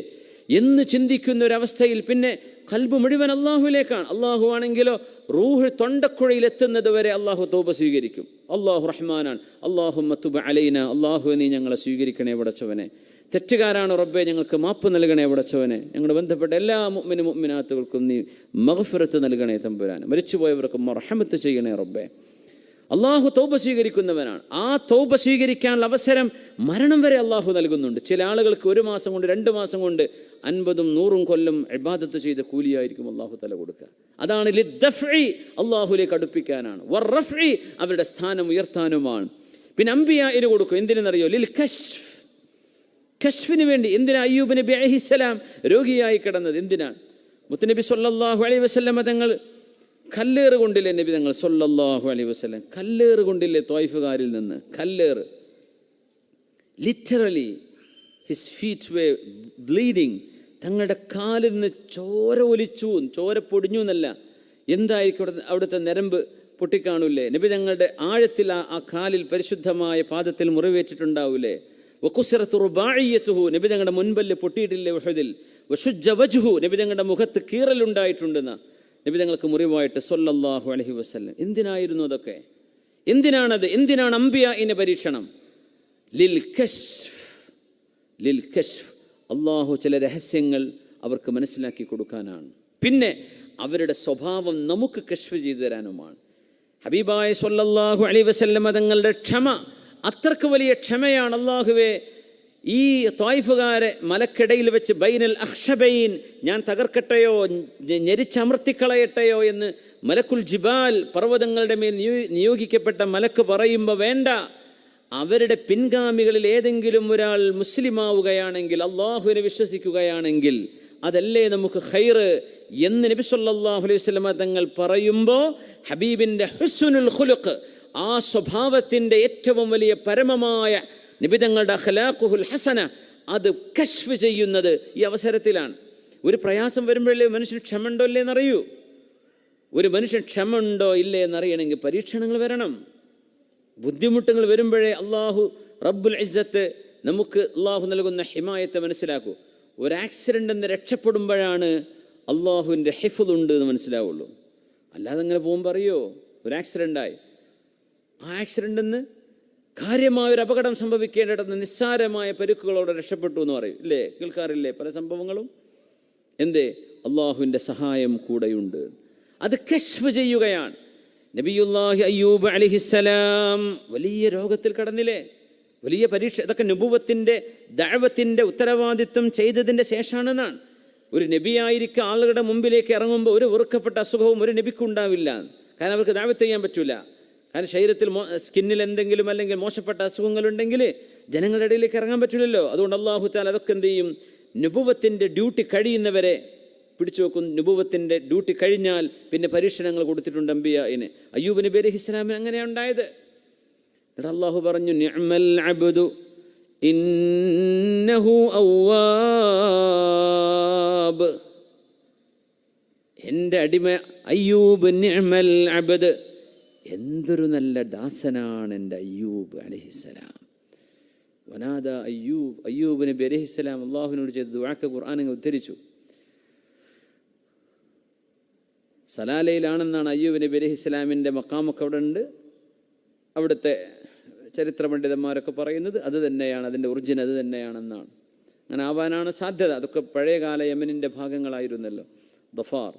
എന്ന് ചിന്തിക്കുന്ന ഒരവസ്ഥയിൽ പിന്നെ ഖൽബ് മുഴുവൻ അള്ളാഹുവിലേക്കാണ്. അള്ളാഹു ആണെങ്കിലോ റൂഹ് തൊണ്ടക്കുഴയിൽ എത്തുന്നത് വരെ അള്ളാഹു തൗബ സ്വീകരിക്കും. അള്ളാഹു റഹ്മാനാണ്. അല്ലാഹുമ്മ തുബ് അലൈന, അള്ളാഹു നീ ഞങ്ങളെ സ്വീകരിക്കണേ പടച്ചവനെ. തെറ്റുകാരാണ് റബ്ബെ, ഞങ്ങൾക്ക് മാപ്പ് നൽകണേ പടച്ചവനെ. ഞങ്ങളുടെ ബന്ധപ്പെട്ട എല്ലാ മുഅ്മിനാത്തുകൾക്കും നീ മഗ്ഫിറത്ത് നൽകണേ തമ്പുരാനെ. മരിച്ചുപോയവർക്കും റഹ്മത്ത് ചെയ്യണേ റബ്ബെ. അള്ളാഹു തൗബ സ്വീകരിക്കുന്നവനാണ്. ആ തൗബ സ്വീകരിക്കാനുള്ള അവസരം മരണം വരെ അള്ളാഹു നൽകുന്നുണ്ട്. ചില ആളുകൾക്ക് 1 മാസം കൊണ്ട് 2 മാസം കൊണ്ട് 50ഉം 100ഉം കൊല്ലം ഇബാദത്ത് ചെയ്ത കൂലിയായിരിക്കും അള്ളാഹു തആല കൊടുക്കുക. അതാണ് ലിദ്ദഫ്ഇ, അള്ളാഹുലേക്ക് അടുപ്പിക്കാനാണ്. വറഫ്ഇ, അവരുടെ സ്ഥാനം ഉയർത്താനുമാണ്. പിന്നെ അംബിയാഇന് കൊടുക്കും. എന്തിനെന്നറിയോ? ലിൽ കശ്ഫ്, കശ്ഫിന് വേണ്ടി. എന്തിനാ അയ്യൂബ് നബി അലൈഹിസ്സലാം രോഗിയായി കിടന്നത്? എന്തിനാണ്? മുത്തുനബി സ്വല്ലല്ലാഹു അലൈഹി വസല്ലം തങ്ങൾ കല്ലേറ് കൊണ്ടില്ലേ? നബി തങ്ങൾ സ്വല്ലല്ലാഹു അലൈഹി വസല്ലം കല്ലേറ് കൊണ്ടില്ലേ ത്വായിഫുകാരിൽ നിന്ന്? കല്ലേറ്, ലിറ്ററലി ഹിസ് ഫീറ്റ് വേ ബ്ലീഡിങ്. തങ്ങളുടെ കാലിൽ നിന്ന് ചോര ഒലിച്ചു, ചോര പൊടിഞ്ഞു എന്നല്ല, എന്തായിരിക്കും അവിടുത്തെ നരമ്പ് പൊട്ടിക്കാണൂലേ? നബി തങ്ങളുടെ ആഴത്തിൽ ആ കാലിൽ പരിശുദ്ധമായ പാദത്തിൽ മുറിവേറ്റിട്ടുണ്ടാവൂലേ? വകുസിറത്തു റുബാഇയതുഹു, നബി തങ്ങളുടെ മുൻപല്ല് പൊട്ടിയിട്ടില്ലേ ഉഹദിൽ? വശുജ്ജ വജ്ഹു, നബി തങ്ങളുടെ മുഖത്ത് കീറലുണ്ടായിട്ടുണ്ടെന്ന നബി തങ്ങൾക്ക് മുറിവായിട്ട് സ്വല്ലല്ലാഹു അലൈഹി വസല്ലം. എന്തിനായിരുന്നു അതൊക്കെ? എന്തിനാണത്? എന്തിനാണ് അംബിയാഇന്റെ പരീക്ഷണം? ലിൽ കശ്ഫ്, ലിൽ കശ്ഫ്. അള്ളാഹു ചില രഹസ്യങ്ങൾ അവർക്ക് മനസ്സിലാക്കി കൊടുക്കാനാണ്. പിന്നെ അവരുടെ സ്വഭാവം നമുക്ക് കശ്ഫ് ചെയ്തു തരാനുമാണ്. ഹബീബായ സ്വല്ലല്ലാഹു അലൈഹി വസല്ലം തങ്ങളുടെ ക്ഷമ അത്രക്ക് വലിയ ക്ഷമയാണ്. അള്ളാഹുവേ, ഈ ത്വായിഫുകാരെ മലക്കിടയിൽ വെച്ച് ബൈനൽ അഖ്ഷബൈൻ, ഞാൻ തകർക്കട്ടെയോ ഞെരിച്ചമർത്തിക്കളയട്ടെയോ എന്ന് മലക്കുൽ ജിബാൽ, പർവ്വതങ്ങളുടെ മേൽ നിയോഗിക്കപ്പെട്ട മലക്ക് പറയുമ്പോൾ വേണ്ട, അവരുടെ പിൻഗാമികളിൽ ഏതെങ്കിലും ഒരാൾ മുസ്ലിമാവുകയാണെങ്കിൽ, അള്ളാഹുവിനെ വിശ്വസിക്കുകയാണെങ്കിൽ അതല്ലേ നമുക്ക് ഖൈറ് എന്ന് നബി സല്ലല്ലാഹു അലൈഹി വസല്ലമ തങ്ങൾ പറയുമ്പോൾ ഹബീബിൻ്റെ ഹുസ്നുൽ ഖുലുഖ്, ആ സ്വഭാവത്തിൻ്റെ ഏറ്റവും വലിയ പരമമായ നിബിതങ്ങളുടെ അഖ്ലാഖുൽ ഹസന, അത് കശ്ഫ് ചെയ്യുന്നത് ഈ അവസരത്തിലാണ്. ഒരു പ്രയാസം വരുമ്പോഴല്ലേ മനുഷ്യൻ ക്ഷമ ഇല്ലേ എന്നറിയൂ. ഒരു മനുഷ്യൻ ക്ഷമ ഉണ്ടോ ഇല്ലേ എന്നറിയണമെങ്കിൽ പരീക്ഷണങ്ങൾ വരണം. ബുദ്ധിമുട്ടുകൾ വരുമ്പോഴേ അള്ളാഹു റബ്ബുൽ ഇസ്സത്ത് നമുക്ക് അള്ളാഹു നൽകുന്ന ഹിമായത്തെ മനസ്സിലാക്കൂ. ഒരു ആക്സിഡൻ്റ് എന്ന് രക്ഷപ്പെടുമ്പോഴാണ് അള്ളാഹുവിൻ്റെ ഹിഫ്ള് ഉണ്ട് എന്ന് മനസ്സിലാവുള്ളൂ. അല്ലാതെ അങ്ങനെ പോകുമ്പോൾ അറിയോ ഒരു ആക്സിഡൻ്റായി, ആ ആക്സിഡൻ്റ് കാര്യമായൊരു അപകടം സംഭവിക്കേണ്ടിടത്ത് നിസ്സാരമായ പരുക്കുകളോടെ രക്ഷപ്പെട്ടു എന്ന് പറയും ഇല്ലേ, കേൾക്കാറില്ലേ പല സംഭവങ്ങളും. എന്തേ? അള്ളാഹുവിൻ്റെ സഹായം കൂടെയുണ്ട്. അത് കശ്ഫ് ചെയ്യുകയാണ്. നബിയുല്ലാഹി അയ്യൂബ് അലൈഹിസ്സലാം വലിയ രോഗത്തിൽ കടന്നില്ലേ, വലിയ പരീക്ഷ. ഇതൊക്കെ നുബുവത്തിൻ്റെ ദഅവത്തിൻ്റെ ഉത്തരവാദിത്വം ചെയ്തതിൻ്റെ ശേഷമാണെന്നാണ്. ഒരു നബിയായിരിക്കും ആളുകളുടെ മുമ്പിലേക്ക് ഇറങ്ങുമ്പോൾ ഒരു വെറുക്കപ്പെട്ട അസുഖവും ഒരു നബിക്കുണ്ടാവില്ല. കാരണം അവർക്ക് ദഅവത്ത് ചെയ്യാൻ പറ്റൂല. കാരണം ശരീരത്തിൽ സ്കിന്നിൽ എന്തെങ്കിലും അല്ലെങ്കിൽ മോശപ്പെട്ട അസുഖങ്ങളുണ്ടെങ്കിൽ ജനങ്ങളുടെ ഇടയിലേക്ക് ഇറങ്ങാൻ പറ്റില്ലല്ലോ. അതുകൊണ്ട് അല്ലാഹു തആല അതൊക്കെ എന്ത് ചെയ്യും? നുബുവത്തിൻ്റെ ഡ്യൂട്ടി കഴിയുന്നവരെ പിടിച്ചു വെക്കും. നുബുവത്തിൻ്റെ ഡ്യൂട്ടി കഴിഞ്ഞാൽ പിന്നെ പരീക്ഷണങ്ങൾ കൊടുത്തിട്ടുണ്ട് അംബിയാഇന്. അയ്യൂബ് നബി അലൈഹിസ്സലാമിന് അങ്ങനെയാണ് ഉണ്ടായത്. അല്ലാഹു പറഞ്ഞു, നിഅമൽ അബ്ദു ഇന്നഹു അവ്വാബ്, എൻ്റെ അടിമ അയ്യൂബ്, നിഅമൽ അബ്ദ്, എന്തൊരു നല്ല ദാസനാണ് എൻ്റെ അയ്യൂബ് അലൈഹിസ്സലാം. വനാദ അയ്യൂബ്, അയ്യൂബ് നബി അലൈഹിസ്സലാം അള്ളാഹുവിനോട് ചെയ്ത ദുആക്ക് ഖുർആൻ ഉദ്ധരിച്ചു. സലാലയിലാണെന്നാണ് അയ്യൂബ് നബി അലൈഹിസ്സലാമിൻ്റെ മഖാമൊക്കെ അവിടെ ഉണ്ട്. അവിടുത്തെ ചരിത്ര പണ്ഡിതന്മാരൊക്കെ പറയുന്നത് അത് തന്നെയാണ്, അതിൻ്റെ ഒറിജിൻ അത് തന്നെയാണെന്നാണ്. അങ്ങനെ ആവാനാണ് സാധ്യത. അതൊക്കെ പഴയകാല യമനിൻ്റെ ഭാഗങ്ങളായിരുന്നല്ലോ. ദഫാർ,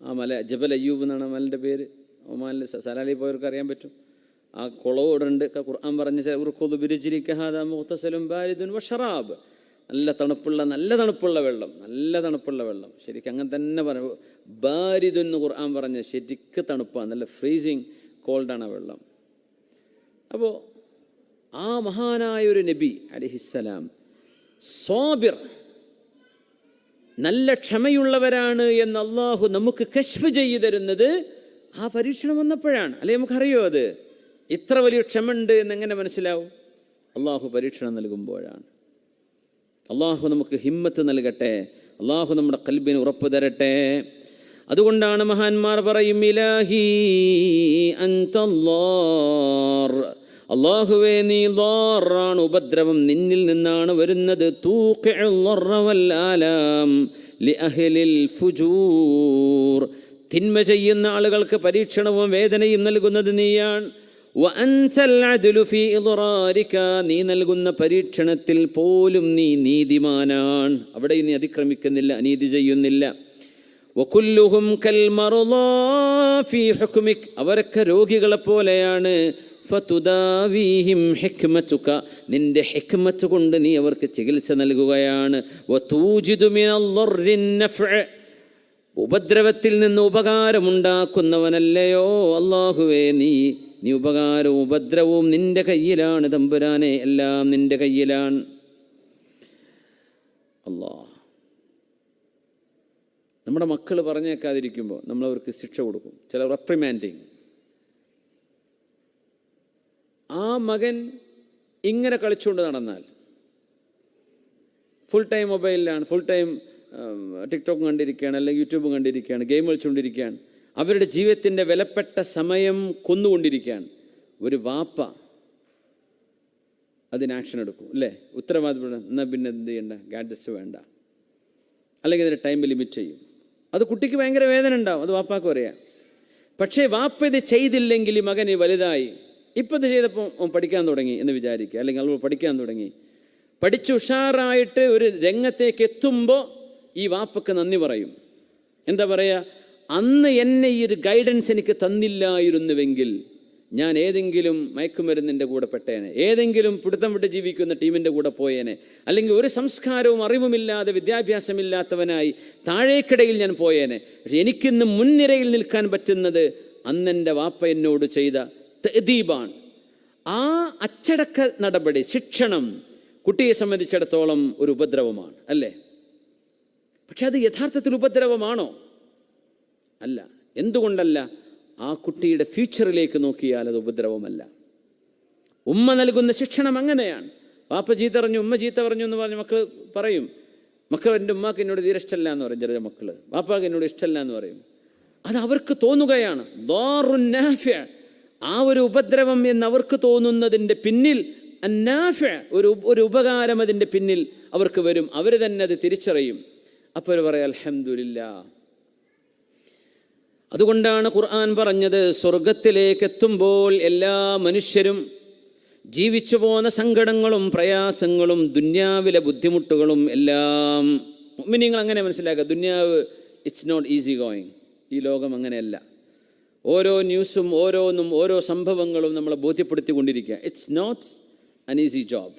ആ മല, ജബൽ അയ്യൂബ് എന്നാണ് മലൻ്റെ പേര്. ഒമാനിൽ സലാലയിൽ പോയവർക്ക് അറിയാൻ പറ്റും. ആ കുളവുണ്ട്. ഖുർആൻ പറഞ്ഞ ഉർഖുദു ബിരിജ്ലിക ഹാദാ മുഗ്തസലുൻ ബാരിദുൻ വശറാബ്, നല്ല തണുപ്പുള്ള വെള്ളം, നല്ല തണുപ്പുള്ള വെള്ളം. ശരിക്കും അങ്ങനെ തന്നെ പറഞ്ഞു. ബാരിദുൻ എന്ന് ഖുർആൻ പറഞ്ഞ ശരിക്ക് തണുപ്പാണ്, നല്ല ഫ്രീസിങ് കോൾഡാണ് ആ വെള്ളം. അപ്പോൾ ആ മഹാനായ ഒരു നബി അലൈഹിസ്സലാം സ്വാബിർ, നല്ല ക്ഷമയുള്ളവരാണ് എന്ന് അള്ളാഹു നമുക്ക് കശ്ഫ് ചെയ്തു തരുന്നത് ആ പരീക്ഷണം വന്നപ്പോഴാണ്. അല്ലെ നമുക്കറിയോ അത് ഇത്ര വലിയ ക്ഷമയുണ്ട് എന്നെങ്ങനെ മനസ്സിലാവും? അള്ളാഹു പരീക്ഷണം നൽകുമ്പോഴാണ്. അള്ളാഹു നമുക്ക് ഹിമ്മത്ത് നൽകട്ടെ, അള്ളാഹു നമ്മുടെ ഖൽബിന് ഉറപ്പ് തരട്ടെ. അതുകൊണ്ടാണ് മഹാന്മാർ പറയും, ഇലാഹി അൻതല്ലാർ, അള്ളാഹുവേ നീ ളാറാണ്, ഉപദ്രവം നിന്നിൽ നിന്നാണ് വരുന്നത്. തൂഖിഉൽ ളർറ വൽ ആലാം ലിഅഹ്ലിൽ ഫുജൂർ, തിന്മ ചെയ്യുന്ന ആളുകൾക്ക് പരീക്ഷണവും വേദനയും നൽകുന്നത് നീയാണ്. വഅൻതൽ അദ്ലു ഫീ ഇദ്റാരിക, നീ നൽകുന്ന പരീക്ഷണത്തിൽ പോലും നീ നീതിമാനാണ്. അവിടെ നീ അതിക്രമിക്കുന്നില്ല, അനീതി ചെയ്യുന്നില്ല. വകുല്ലുഹും കൽ മർളാ ഫീ ഹുക്മിക്, അവരൊക്കെ രോഗികളെ പോലെയാണ്. ഫതുദാവീഹിം ഹിക്മതുക, നിന്റെ ഹിക്മത്ത് കൊണ്ട് നീ അവർക്ക് ചികിത്സ നൽകുകയാണ്. വതൂജിദു മിനൽ ളർരിൻ നഫ്അ, ഉപദ്രവത്തിൽ നിന്ന് ഉപകാരമുണ്ടാക്കുന്നവനല്ലയോ അല്ലാഹുവേ നീ ഉപകാരവും ഉപദ്രവവും നിന്റെ കയ്യിലാണ് തമ്പുരാനെ, എല്ലാം നിന്റെ കയ്യിലാണ്. അല്ലാഹ്, നമ്മുടെ മക്കൾ പറഞ്ഞേക്കാതിരിക്കുമ്പോൾ നമ്മളവർക്ക് ശിക്ഷ കൊടുക്കും, ചില റെപ്രിമാൻഡിങ്. ആ മകൻ ഇങ്ങനെ കളിച്ചുകൊണ്ട് നടന്നാൽ, ഫുൾ ടൈം മൊബൈലിലാണ്, ഫുൾ ടൈം ടിക്ടോക്ക് കണ്ടിരിക്കുകയാണ്, അല്ലെങ്കിൽ യൂട്യൂബ് കണ്ടിരിക്കുകയാണ്, ഗെയിം കളിച്ചുകൊണ്ടിരിക്കുകയാണ്, അവരുടെ ജീവിതത്തിൻ്റെ വിലപ്പെട്ട സമയം കൊന്നുകൊണ്ടിരിക്കുകയാണ്. ഒരു വാപ്പ അതിന് ആക്ഷൻ എടുക്കും അല്ലേ? ഉത്തരവാദിത്തം. എന്നാൽ പിന്നെ എന്ത് ചെയ്യണ്ട, ഗാഡ്ജറ്റ്സ് വേണ്ട, അല്ലെങ്കിൽ അതിന് ടൈം ലിമിറ്റ് ചെയ്യും. അത് കുട്ടിക്ക് ഭയങ്കര വേദന ഉണ്ടാവും, അത് വാപ്പാക്ക് പറയാം. പക്ഷേ വാപ്പ ഇത് ചെയ്തില്ലെങ്കിൽ ഈ മകൻ വലുതായി, ഇപ്പം ഇത് ചെയ്തപ്പോൾ അവൻ പഠിക്കാൻ തുടങ്ങി എന്ന് വിചാരിക്കുക, അല്ലെങ്കിൽ അവൾ പഠിക്കാൻ തുടങ്ങി, പഠിച്ച് ഉഷാറായിട്ട് ഒരു രംഗത്തേക്ക് എത്തുമ്പോൾ ഈ വാപ്പക്ക് നന്ദി പറയും. എന്താ പറയുക? അന്ന് എന്നെ ഈ ഒരു ഗൈഡൻസ് എനിക്ക് തന്നില്ലായിരുന്നുവെങ്കിൽ ഞാൻ ഏതെങ്കിലും മയക്കുമരുന്നിൻ്റെ കൂടെ പെട്ടേനെ, ഏതെങ്കിലും പിടുത്തം വിട്ട് ജീവിക്കുന്ന ടീമിൻ്റെ കൂടെ പോയേനെ, അല്ലെങ്കിൽ ഒരു സംസ്കാരവും അറിവുമില്ലാതെ വിദ്യാഭ്യാസമില്ലാത്തവനായി താഴേക്കിടയിൽ ഞാൻ പോയേനെ. പക്ഷെ എനിക്കിന്ന് മുൻനിരയിൽ നിൽക്കാൻ പറ്റുന്നത് അന്നെൻ്റെ വാപ്പ എന്നോട് ചെയ്ത തഅദീബാണ്. ആ അച്ചടക്ക നടപടി, ശിക്ഷണം കുട്ടിയെ സംബന്ധിച്ചിടത്തോളം ഒരു ഉപദ്രവമാണ്, അല്ലേ? പക്ഷെ അത് യഥാർത്ഥത്തിൽ ഉപദ്രവമാണോ? അല്ല. എന്തുകൊണ്ടല്ല? ആ കുട്ടിയുടെ ഫ്യൂച്ചറിലേക്ക് നോക്കിയാൽ അത് ഉപദ്രവമല്ല. ഉമ്മ നൽകുന്ന ശിക്ഷണം അങ്ങനെയാണ്. വാപ്പ ചീത്ത പറഞ്ഞു, ഉമ്മ ചീത്ത പറഞ്ഞു എന്ന് പറഞ്ഞ് മക്കൾ പറയും. മക്കൾ എൻ്റെ ഉമ്മാക്ക് എന്നോട് തീരെ ഇഷ്ടമല്ല എന്ന് പറയും. ചെറിയ മക്കൾ വാപ്പാക്ക് എന്നോട് ഇഷ്ടമല്ല എന്ന് പറയും. അത് അവർക്ക് തോന്നുകയാണ്. ആ ഒരു ഉപദ്രവം എന്ന് അവർക്ക് തോന്നുന്നതിൻ്റെ പിന്നിൽ ഒരു ഉപകാരം അതിൻ്റെ പിന്നിൽ അവർക്ക് വരും. അവർ തന്നെ അത് തിരിച്ചറിയും. അപ്പോൾ പറയാം അൽഹംദുലില്ലാഹ്. അതുകൊണ്ടാണ് ഖുർആൻ പറഞ്ഞത്, സ്വർഗത്തിലേക്ക് എത്തുമ്പോൾ എല്ലാ മനുഷ്യരും ജീവിച്ചു പോന്ന സങ്കടങ്ങളും പ്രയാസങ്ങളും ദുന്യാവിലെ ബുദ്ധിമുട്ടുകളും എല്ലാം മുഅ്മിനീങ്ങൾ അങ്ങനെ മനസ്സിലാക്കുക. ദുന്യാവ് ഇറ്റ്സ് നോട്ട് ഈസി ഗോയിങ്. ഈ ലോകം അങ്ങനെയല്ല. ഓരോ ന്യൂസും ഓരോന്നും ഓരോ സംഭവങ്ങളും നമ്മളെ ബോധ്യപ്പെടുത്തിക്കൊണ്ടിരിക്കുക. It's not an easy job.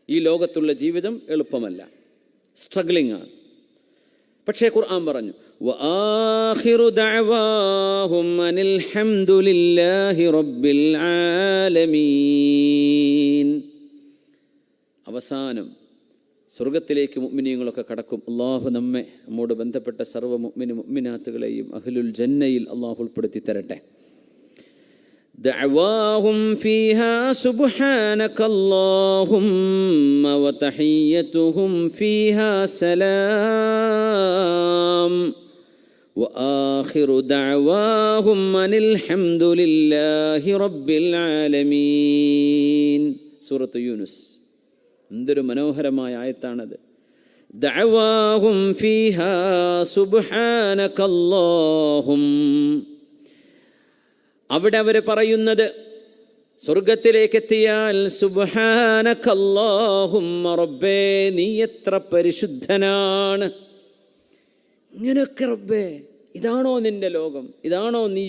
ഈ ലോകത്തുള്ള ജീവിതം എളുപ്പമല്ല, സ്ട്രഗ്ലിംഗ് ആണ്. പക്ഷേ ഖുർആൻ പറഞ്ഞു, വആഖിറു ദഅവാഹും അനിൽ ഹംദുലില്ലാഹി റബ്ബിൽ ആലമീൻ. അവസാനം സ്വർഗത്തിലേക്ക് മുഅ്മിനീങ്ങളൊക്കെ കടക്കും. അള്ളാഹു നമ്മോട് ബന്ധപ്പെട്ട സർവ്വ മുഅ്മിനാത്തുകളെയും അഹ്ലുൽ ജന്നയിൽ അള്ളാഹു ഉൾപ്പെടുത്തി തരട്ടെ. ദഅവാഹും ഫീഹാ സുബ്ഹാനകല്ലാഹുമ്മ വതഹിയ്യതുഹും ഫീഹാ സലാം വആഖിറു ദഅവാഹും അനിൽ ഹംദുലില്ലാഹി റബ്ബിൽ ആലമീൻ. സൂറത്ത് യൂനുസ്. എന്തൊരു മനോഹരമായ ആയത്താണത്. ദഅവാഹും ഫീഹാ സുബ്ഹാനകല്ലാഹും. അവിടെ അവർ പറയുന്നത്, സ്വർഗത്തിലേക്ക് എത്തിയാൽ സുബ്ഹാനകല്ലാഹുമ്മ റബ്ബേ നീ എത്ര പരിശുദ്ധനാണ്. ഇങ്ങനെയൊക്കെ റബ്ബേ, ഇതാണോ നിന്റെ ലോകം? ഇതാണോ നീ?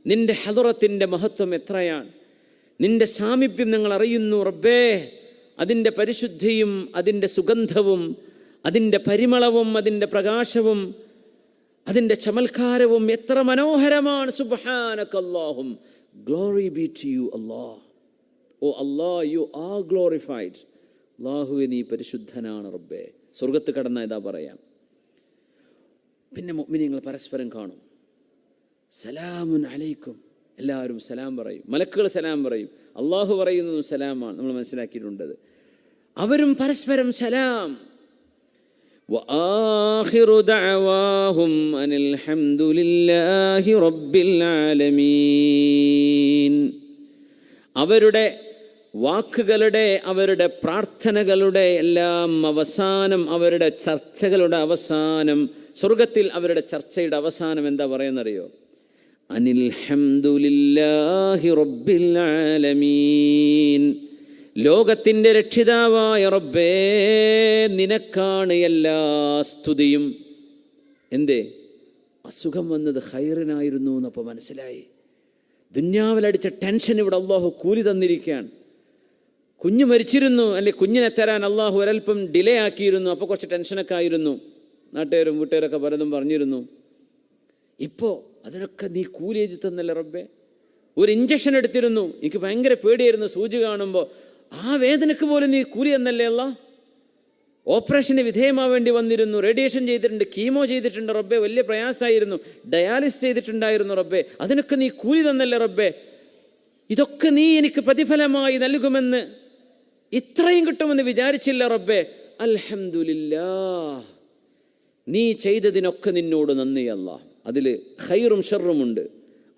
നിന്റെ ഹദറത്തിൻ്റെ മഹത്വം എത്രയാണ്! നിന്റെ സാമീപ്യം ഞങ്ങൾ അറിയുന്നു റബ്ബേ. അതിൻ്റെ പരിശുദ്ധിയും അതിൻ്റെ സുഗന്ധവും അതിൻ്റെ പരിമളവും അതിൻ്റെ പ്രകാശവും അതിൻ്റെ ചമൽക്കാരവും എത്ര മനോഹരമാണ്. സുബ്ഹാനകല്ലാഹും, glory be to you Allah. Oh Allah, you are glorified. അല്ലാഹുവേ നീ പരിശുദ്ധനാണ് റബ്ബേ. സ്വർഗത്ത് കടന്ന ഇതാ പറയാം. പിന്നെ മുഅ്മിനീങ്ങൾ പരസ്പരം കാണും. സലാമുൻ അലൈക്കും, എല്ലാവരും സലാം പറയും. മലക്കുകൾ സലാം പറയും. അള്ളാഹു പറയുന്നതും സലാമാണ്. നമ്മൾ മനസ്സിലാക്കിയിട്ടുണ്ടത്. അവരും പരസ്പരം സലാം. വആഖിറു ദഅവാഹും അനിൽ ഹംദുലില്ലാഹി റബ്ബിൽ ആലമീൻ. അവരുടെ വാക്കുകളുടെ, അവരുടെ പ്രാർത്ഥനകളുടെ എല്ലാം അവസാനം, അവരുടെ ചർച്ചകളുടെ അവസാനം, സ്വർഗത്തിൽ അവരുടെ ചർച്ചയുടെ അവസാനം എന്താ പറയുന്നറിയോ? അനിൽ ഹംദുലില്ലാഹി റബ്ബിൽ ആലമീൻ. ലോകത്തിൻ്റെ രക്ഷിതാവായ റബ്ബേ നിനക്കാണ് എല്ലാ സ്തുതിയും. എന്തേ? അസുഖം വന്നത് ഖൈറിനായിരുന്നു എന്നപ്പോൾ മനസ്സിലായി. ദുന്യാവിലടിച്ച ടെൻഷൻ ഇവിടെ അള്ളാഹു കൂലി തന്നിരിക്കുകയാണ്. കുഞ്ഞ് മരിച്ചിരുന്നു, അല്ലെങ്കിൽ കുഞ്ഞിനെ തരാൻ അള്ളാഹു ഒരൽപ്പം ഡിലേ ആക്കിയിരുന്നു. അപ്പോൾ കുറച്ച് ടെൻഷനൊക്കെ ആയിരുന്നു. നാട്ടുകാരും വീട്ടുകാരൊക്കെ പലതും പറഞ്ഞിരുന്നു. ഇപ്പോൾ അതിനൊക്കെ നീ കൂലി എഴുതി തന്നല്ലേ റബ്ബേ. ഒരു ഇഞ്ചക്ഷൻ എടുത്തിരുന്നു, എനിക്ക് ഭയങ്കര പേടിയായിരുന്നു സൂചി കാണുമ്പോൾ. ആ വേദനക്ക് പോലും നീ കൂലി തന്നല്ലേ അല്ലാ. ഓപ്പറേഷന് വിധേയമാവേണ്ടി വന്നിരുന്നു, റേഡിയേഷൻ ചെയ്തിട്ടുണ്ട്, കീമോ ചെയ്തിട്ടുണ്ട് റബ്ബേ, വലിയ പ്രയാസമായിരുന്നു, ഡയാലിസ് ചെയ്തിട്ടുണ്ടായിരുന്നു റബ്ബേ. അതിനൊക്കെ നീ കൂലി തന്നല്ലേ റബ്ബേ. ഇതൊക്കെ നീ എനിക്ക് പ്രതിഫലമായി നൽകുമെന്ന്, ഇത്രയും കിട്ടുമെന്ന് വിചാരിച്ചില്ല റബ്ബേ. അൽഹംദുലില്ലാഹ്, നീ ചെയ്തതിനൊക്കെ നിന്നോട് നന്ദി അല്ലാ. അതിൽ ഖൈറും ഷർറുമുണ്ട്.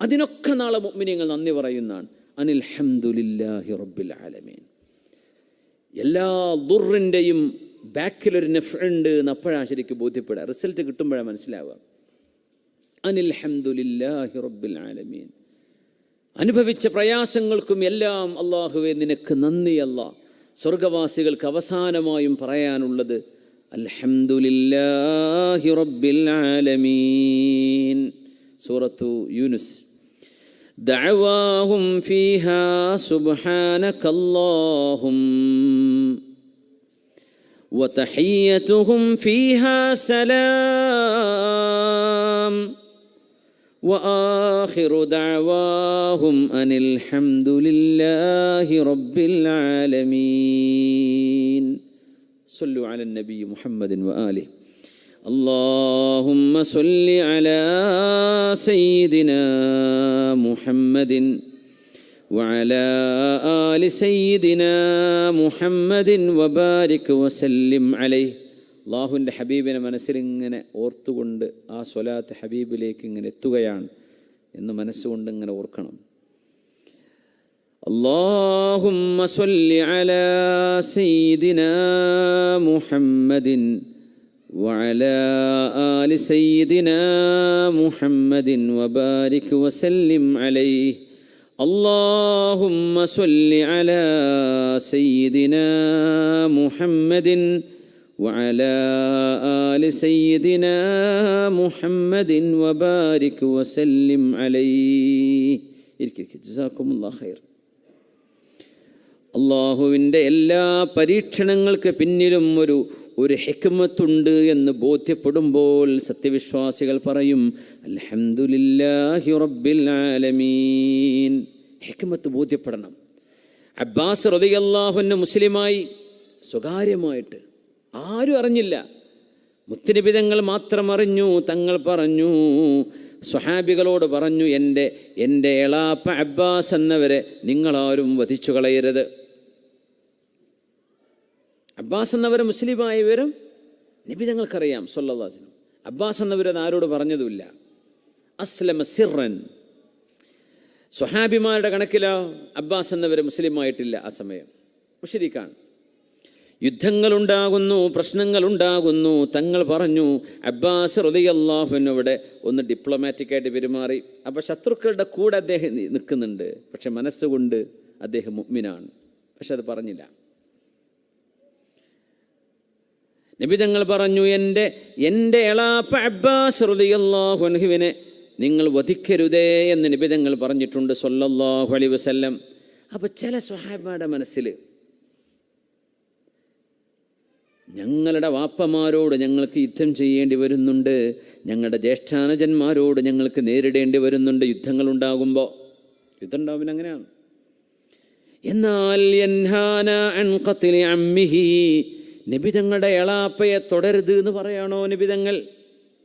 അതിനൊക്കെ നാളെ മുഅ്മിനീങ്ങൾ നന്ദി പറയുന്നതാണ്. അനിൽ ഹംദുലില്ലാഹി റബ്ബിൽ ആലമീൻ. എല്ലാ ദുറിൻ്റെയും ബാക്കിലൊരു നഫ്ഉണ്ട് എന്ന് അപ്പോഴാണ് ശരിക്കും ബോധ്യപ്പെടുക. റിസൾട്ട് കിട്ടുമ്പോഴാണ് മനസ്സിലാവുക. അനിൽ ഹംദുലില്ലാഹി റബ്ബിൽ ആലമീൻ. അനുഭവിച്ച പ്രയാസങ്ങൾക്കും എല്ലാം അല്ലാഹുവേ നിനക്ക് നന്ദി അല്ലാ. സ്വർഗവാസികൾക്ക് അവസാനമായും പറയാനുള്ളത് അൽഹംദുലില്ലാഹി റബ്ബിൽ ആലമീൻ. സൂറത്തു യൂനുസ്. ദഅവാഹും ഫീഹാ സുബ്ഹാനകല്ലാഹും വതഹിയ്യതുഹും ഫീഹാ സലാം وآخر دعواهم أن الحمد لله رب العالمين صلوا على النبي محمد وآله اللهم صل على سيدنا محمد وعلى آل سيدنا محمد وبارك وسلم عليه അള്ളാഹുവിൻ്റെ ഹബീബിനെ മനസ്സിലിങ്ങനെ ഓർത്തുകൊണ്ട് ആ സ്വലാത്ത് ഹബീബിലേക്ക് ഇങ്ങനെ എത്തുകയാണ് എന്ന് മനസ്സുകൊണ്ട് ഇങ്ങനെ ഓർക്കണം. അല്ലാഹുമ്മ സ്വല്ലി അലാ സയ്യിദിനാ മുഹമ്മദിൻ വഅലാ ആലി സയ്യിദിനാ മുഹമ്മദിൻ വബാരിക് വസല്ലിം അലൈഹി. അല്ലാഹുമ്മ സ്വല്ലി അലാ സയ്യിദിനാ മുഹമ്മദിൻ وعلى آل سيدنا محمد وبارك وسلم عليه. جزاكم الله خير. അള്ളാഹുവിൻ്റെ എല്ലാ പരീക്ഷണങ്ങൾക്ക് പിന്നിലും ഒരു ഹിക്മത്തുണ്ട് എന്ന് ബോധ്യപ്പെടുമ്പോൾ സത്യവിശ്വാസികൾ പറയും അൽഹംദുലില്ലാഹി റബ്ബിൽ ആലമീൻ. ഹിക്മത്ത് ബോധ്യപ്പെടണം. അബ്ബാസ് റളിയല്ലാഹു അൻഹു മുസ്ലിമായി സ്വകാര്യമായിട്ട് ആരും അറിഞ്ഞില്ല. മുത്തുനബി തങ്ങൾ മാത്രം അറിഞ്ഞു. തങ്ങൾ പറഞ്ഞു, സ്വഹാബികളോട് പറഞ്ഞു, എൻ്റെ എളാപ്പ അബ്ബാസ് എന്നവരെ നിങ്ങളാരും വധിച്ചു കളയരുത്. അബ്ബാസ് എന്നവരെ മുസ്ലിമായ വിവരം നബി തങ്ങൾക്കറിയാം സ്വല്ലല്ലാഹു അലൈഹി വസല്ലം. അബ്ബാസ് എന്നവരത് ആരോട് പറഞ്ഞതുമില്ല. അസ്ലമ സിർറൻ. സ്വഹാബിമാരുടെ കണക്കിലോ അബ്ബാസ് എന്നവരെ മുസ്ലിമായിട്ടില്ല. ആ സമയം മുശ്രിക്കാണ്. യുദ്ധങ്ങളുണ്ടാകുന്നു, പ്രശ്നങ്ങളുണ്ടാകുന്നു. തങ്ങൾ പറഞ്ഞു അബ്ബാസ് റളിയല്ലാഹു അൻഹുവിടെ ഒന്ന് ഡിപ്ലോമാറ്റിക്കായിട്ട് പെരുമാറി. അപ്പോൾ ശത്രുക്കളുടെ കൂടെ അദ്ദേഹം നിൽക്കുന്നുണ്ട്, പക്ഷെ മനസ്സുകൊണ്ട് അദ്ദേഹം മുഅ്മിനാണ്. പക്ഷെ അത് പറഞ്ഞില്ല. നബി തങ്ങൾ പറഞ്ഞു, എൻ്റെ എളാപ്പ അബ്ബാസ് റളിയല്ലാഹു അൻഹുവിനെ നിങ്ങൾ വധിക്കരുതേ എന്ന് നബി തങ്ങൾ പറഞ്ഞിട്ടുണ്ട് സ്വല്ലല്ലാഹു അലൈഹി വസല്ലം. അപ്പോൾ ചില സ്വഹാബിമാരുടെ മനസ്സിൽ ഞങ്ങളുടെ വാപ്പമാരോട് ഞങ്ങൾക്ക് യുദ്ധം ചെയ്യേണ്ടി വരുന്നുണ്ട്, ഞങ്ങളുടെ ജ്യേഷ്ഠാനുജന്മാരോട് ഞങ്ങൾക്ക് നേരിടേണ്ടി വരുന്നുണ്ട് യുദ്ധങ്ങളുണ്ടാകുമ്പോൾ. യുദ്ധം ഉണ്ടാകുമ്പോൾ അങ്ങനെയാണ്. എന്നാൽ യൻഹാന അൻ ഖത്ലി അമ്മിഹി, നബി തങ്ങളുടെ എളാപ്പയെ തുടരുത് എന്ന് പറയാണോ നബി തങ്ങൾ?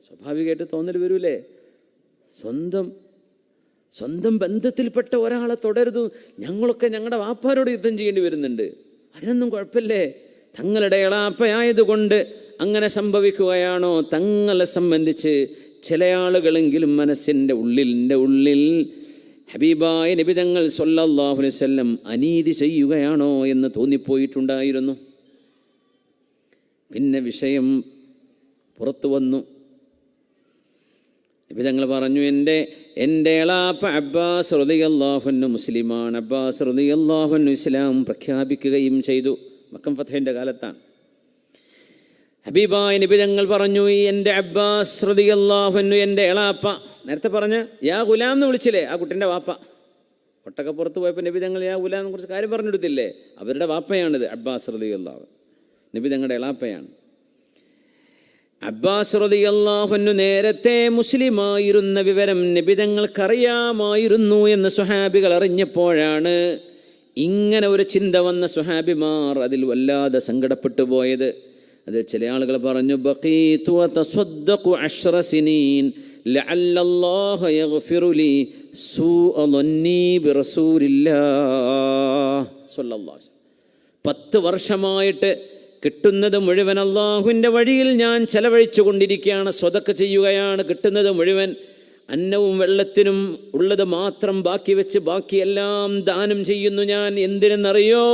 സ്വാഭാവികമായിട്ട് തോന്നൽ വരൂലേ? സ്വന്തം ബന്ധത്തിൽപ്പെട്ട ഒരാളെ തുടരുത്. ഞങ്ങളൊക്കെ ഞങ്ങളുടെ വാപ്പാരോട് യുദ്ധം ചെയ്യേണ്ടി വരുന്നുണ്ട്, അതിനൊന്നും കുഴപ്പമില്ലേ? തങ്ങളുടെ എളാപ്പയായതുകൊണ്ട് അങ്ങനെ സംഭവിക്കുകയാണോ? തങ്ങളെ സംബന്ധിച്ച് ചില ആളുകളെങ്കിലും മനസ്സിൻ്റെ ഉള്ളിൽ ഹബീബായ നബി തങ്ങൾ സ്വല്ലല്ലാഹു അലൈഹി വസല്ലം അനീതി ചെയ്യുകയാണോ എന്ന് തോന്നിപ്പോയിട്ടുണ്ടായിരുന്നു. പിന്നെ വിഷയം പുറത്തു വന്നു. നബി തങ്ങൾ പറഞ്ഞു, എൻ്റെ എളാപ്പ അബ്ബാസ് റളിയല്ലാഹു അൻഹു മുസ്ലിമാണ്. അബ്ബാസ് റളിയല്ലാഹു അൻഹു ഇസ്ലാം പ്രഖ്യാപിക്കുകയും ചെയ്തു. മക്കം ഫത്ഹിൻ്റെ കാലത്താണ്. ഹബീബായ നബി തങ്ങൾ പറഞ്ഞു, എൻ്റെ അബ്ബാസ് റളിയല്ലാഹു അൻഹു എൻ്റെ എളാപ്പ, നേരത്തെ പറഞ്ഞ യാ ഗുലാം എന്ന് വിളിച്ചില്ലേ ആ കുട്ടിൻ്റെ വാപ്പ. ഒട്ടക്കപ്പുറത്ത് പോയപ്പോൾ നബി തങ്ങൾ യാ ഗുലാം കുറിച്ച് കാര്യം പറഞ്ഞെടുത്തില്ലേ? അവരുടെ വാപ്പയാണിത്. അബ്ബാസ് റളിയല്ലാഹു നബി തങ്ങളുടെ എളാപ്പയാണ്. അബ്ബാസ് റളിയല്ലാഹു അൻഹു നേരത്തെ മുസ്ലിമായിരുന്ന വിവരം നബി തങ്ങൾക്കറിയാമായിരുന്നു എന്ന് സ്വഹാബികൾ അറിഞ്ഞപ്പോഴാണ് ഇങ്ങനെ ഒരു ചിന്ത വന്ന സ്വഹാബിമാർ അതിൽ വല്ലാതെ സങ്കടപ്പെട്ടു പോയത്. അത് ചില ആളുകൾ പറഞ്ഞു, ബഖീതു വതസദ്ദഖു 10 സിനീൻ ലഅല്ലല്ലാഹ യഗ്ഫിറു ലി സൂഅ ളന്നി ബിറസൂലില്ലാഹ് സ്വല്ലല്ലാഹു അലൈഹി വസല്ലം. 10 വർഷമായിട്ട് കിട്ടുന്നത് മുഴുവൻ അള്ളാഹുവിൻ്റെ വഴിയിൽ ഞാൻ ചെലവഴിച്ചു കൊണ്ടിരിക്കുകയാണ്, സ്വതക്ക ചെയ്യുകയാണ്. കിട്ടുന്നത് മുഴുവൻ അന്നവും വെള്ളത്തിനും ഉള്ളത് മാത്രം ബാക്കി വെച്ച് ബാക്കിയെല്ലാം ദാനം ചെയ്യുന്നു ഞാൻ. എന്തിനെന്നറിയോ?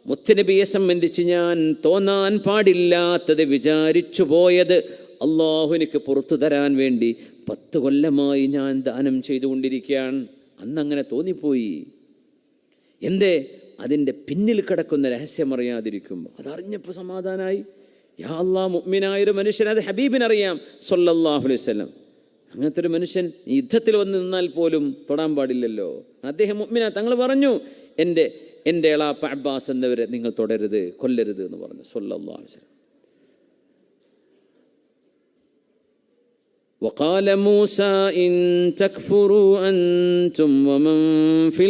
മുത്തുനബിയെ സംബന്ധിച്ച് ഞാൻ തോന്നാൻ പാടില്ലാത്തത് വിചാരിച്ചു പോയത് അള്ളാഹുവിനിക്ക് പുറത്തു തരാൻ വേണ്ടി 10 കൊല്ലമായി ഞാൻ ദാനം ചെയ്തുകൊണ്ടിരിക്കുകയാണ്. അന്നങ്ങനെ തോന്നിപ്പോയി. എന്തേ? അതിൻ്റെ പിന്നിൽ കിടക്കുന്ന രഹസ്യം അറിയാതിരിക്കുമ്പോൾ. അതറിഞ്ഞപ്പോൾ സമാധാനമായി. യാ അല്ലാഹ്, മുഅ്മിനായൊരു മനുഷ്യൻ അത് ഹബീബിനറിയാം സ്വല്ലല്ലാഹു അലൈഹി വസല്ലം. അങ്ങനത്തെ ഒരു മനുഷ്യൻ യുദ്ധത്തിൽ വന്ന് നിന്നാൽ പോലും തൊടാൻ പാടില്ലല്ലോ. അദ്ദേഹം മുഅ്മിന. തങ്ങൾ പറഞ്ഞു, എൻ്റെ എളാപ്പ അബ്ബാസ് എന്നവരെ നിങ്ങൾ തൊടരുത്, കൊല്ലരുത് എന്ന് പറഞ്ഞു സ്വല്ലല്ലാഹു അലൈഹി വസല്ലം. وقال موسى إن تكفروا أنتم ومن في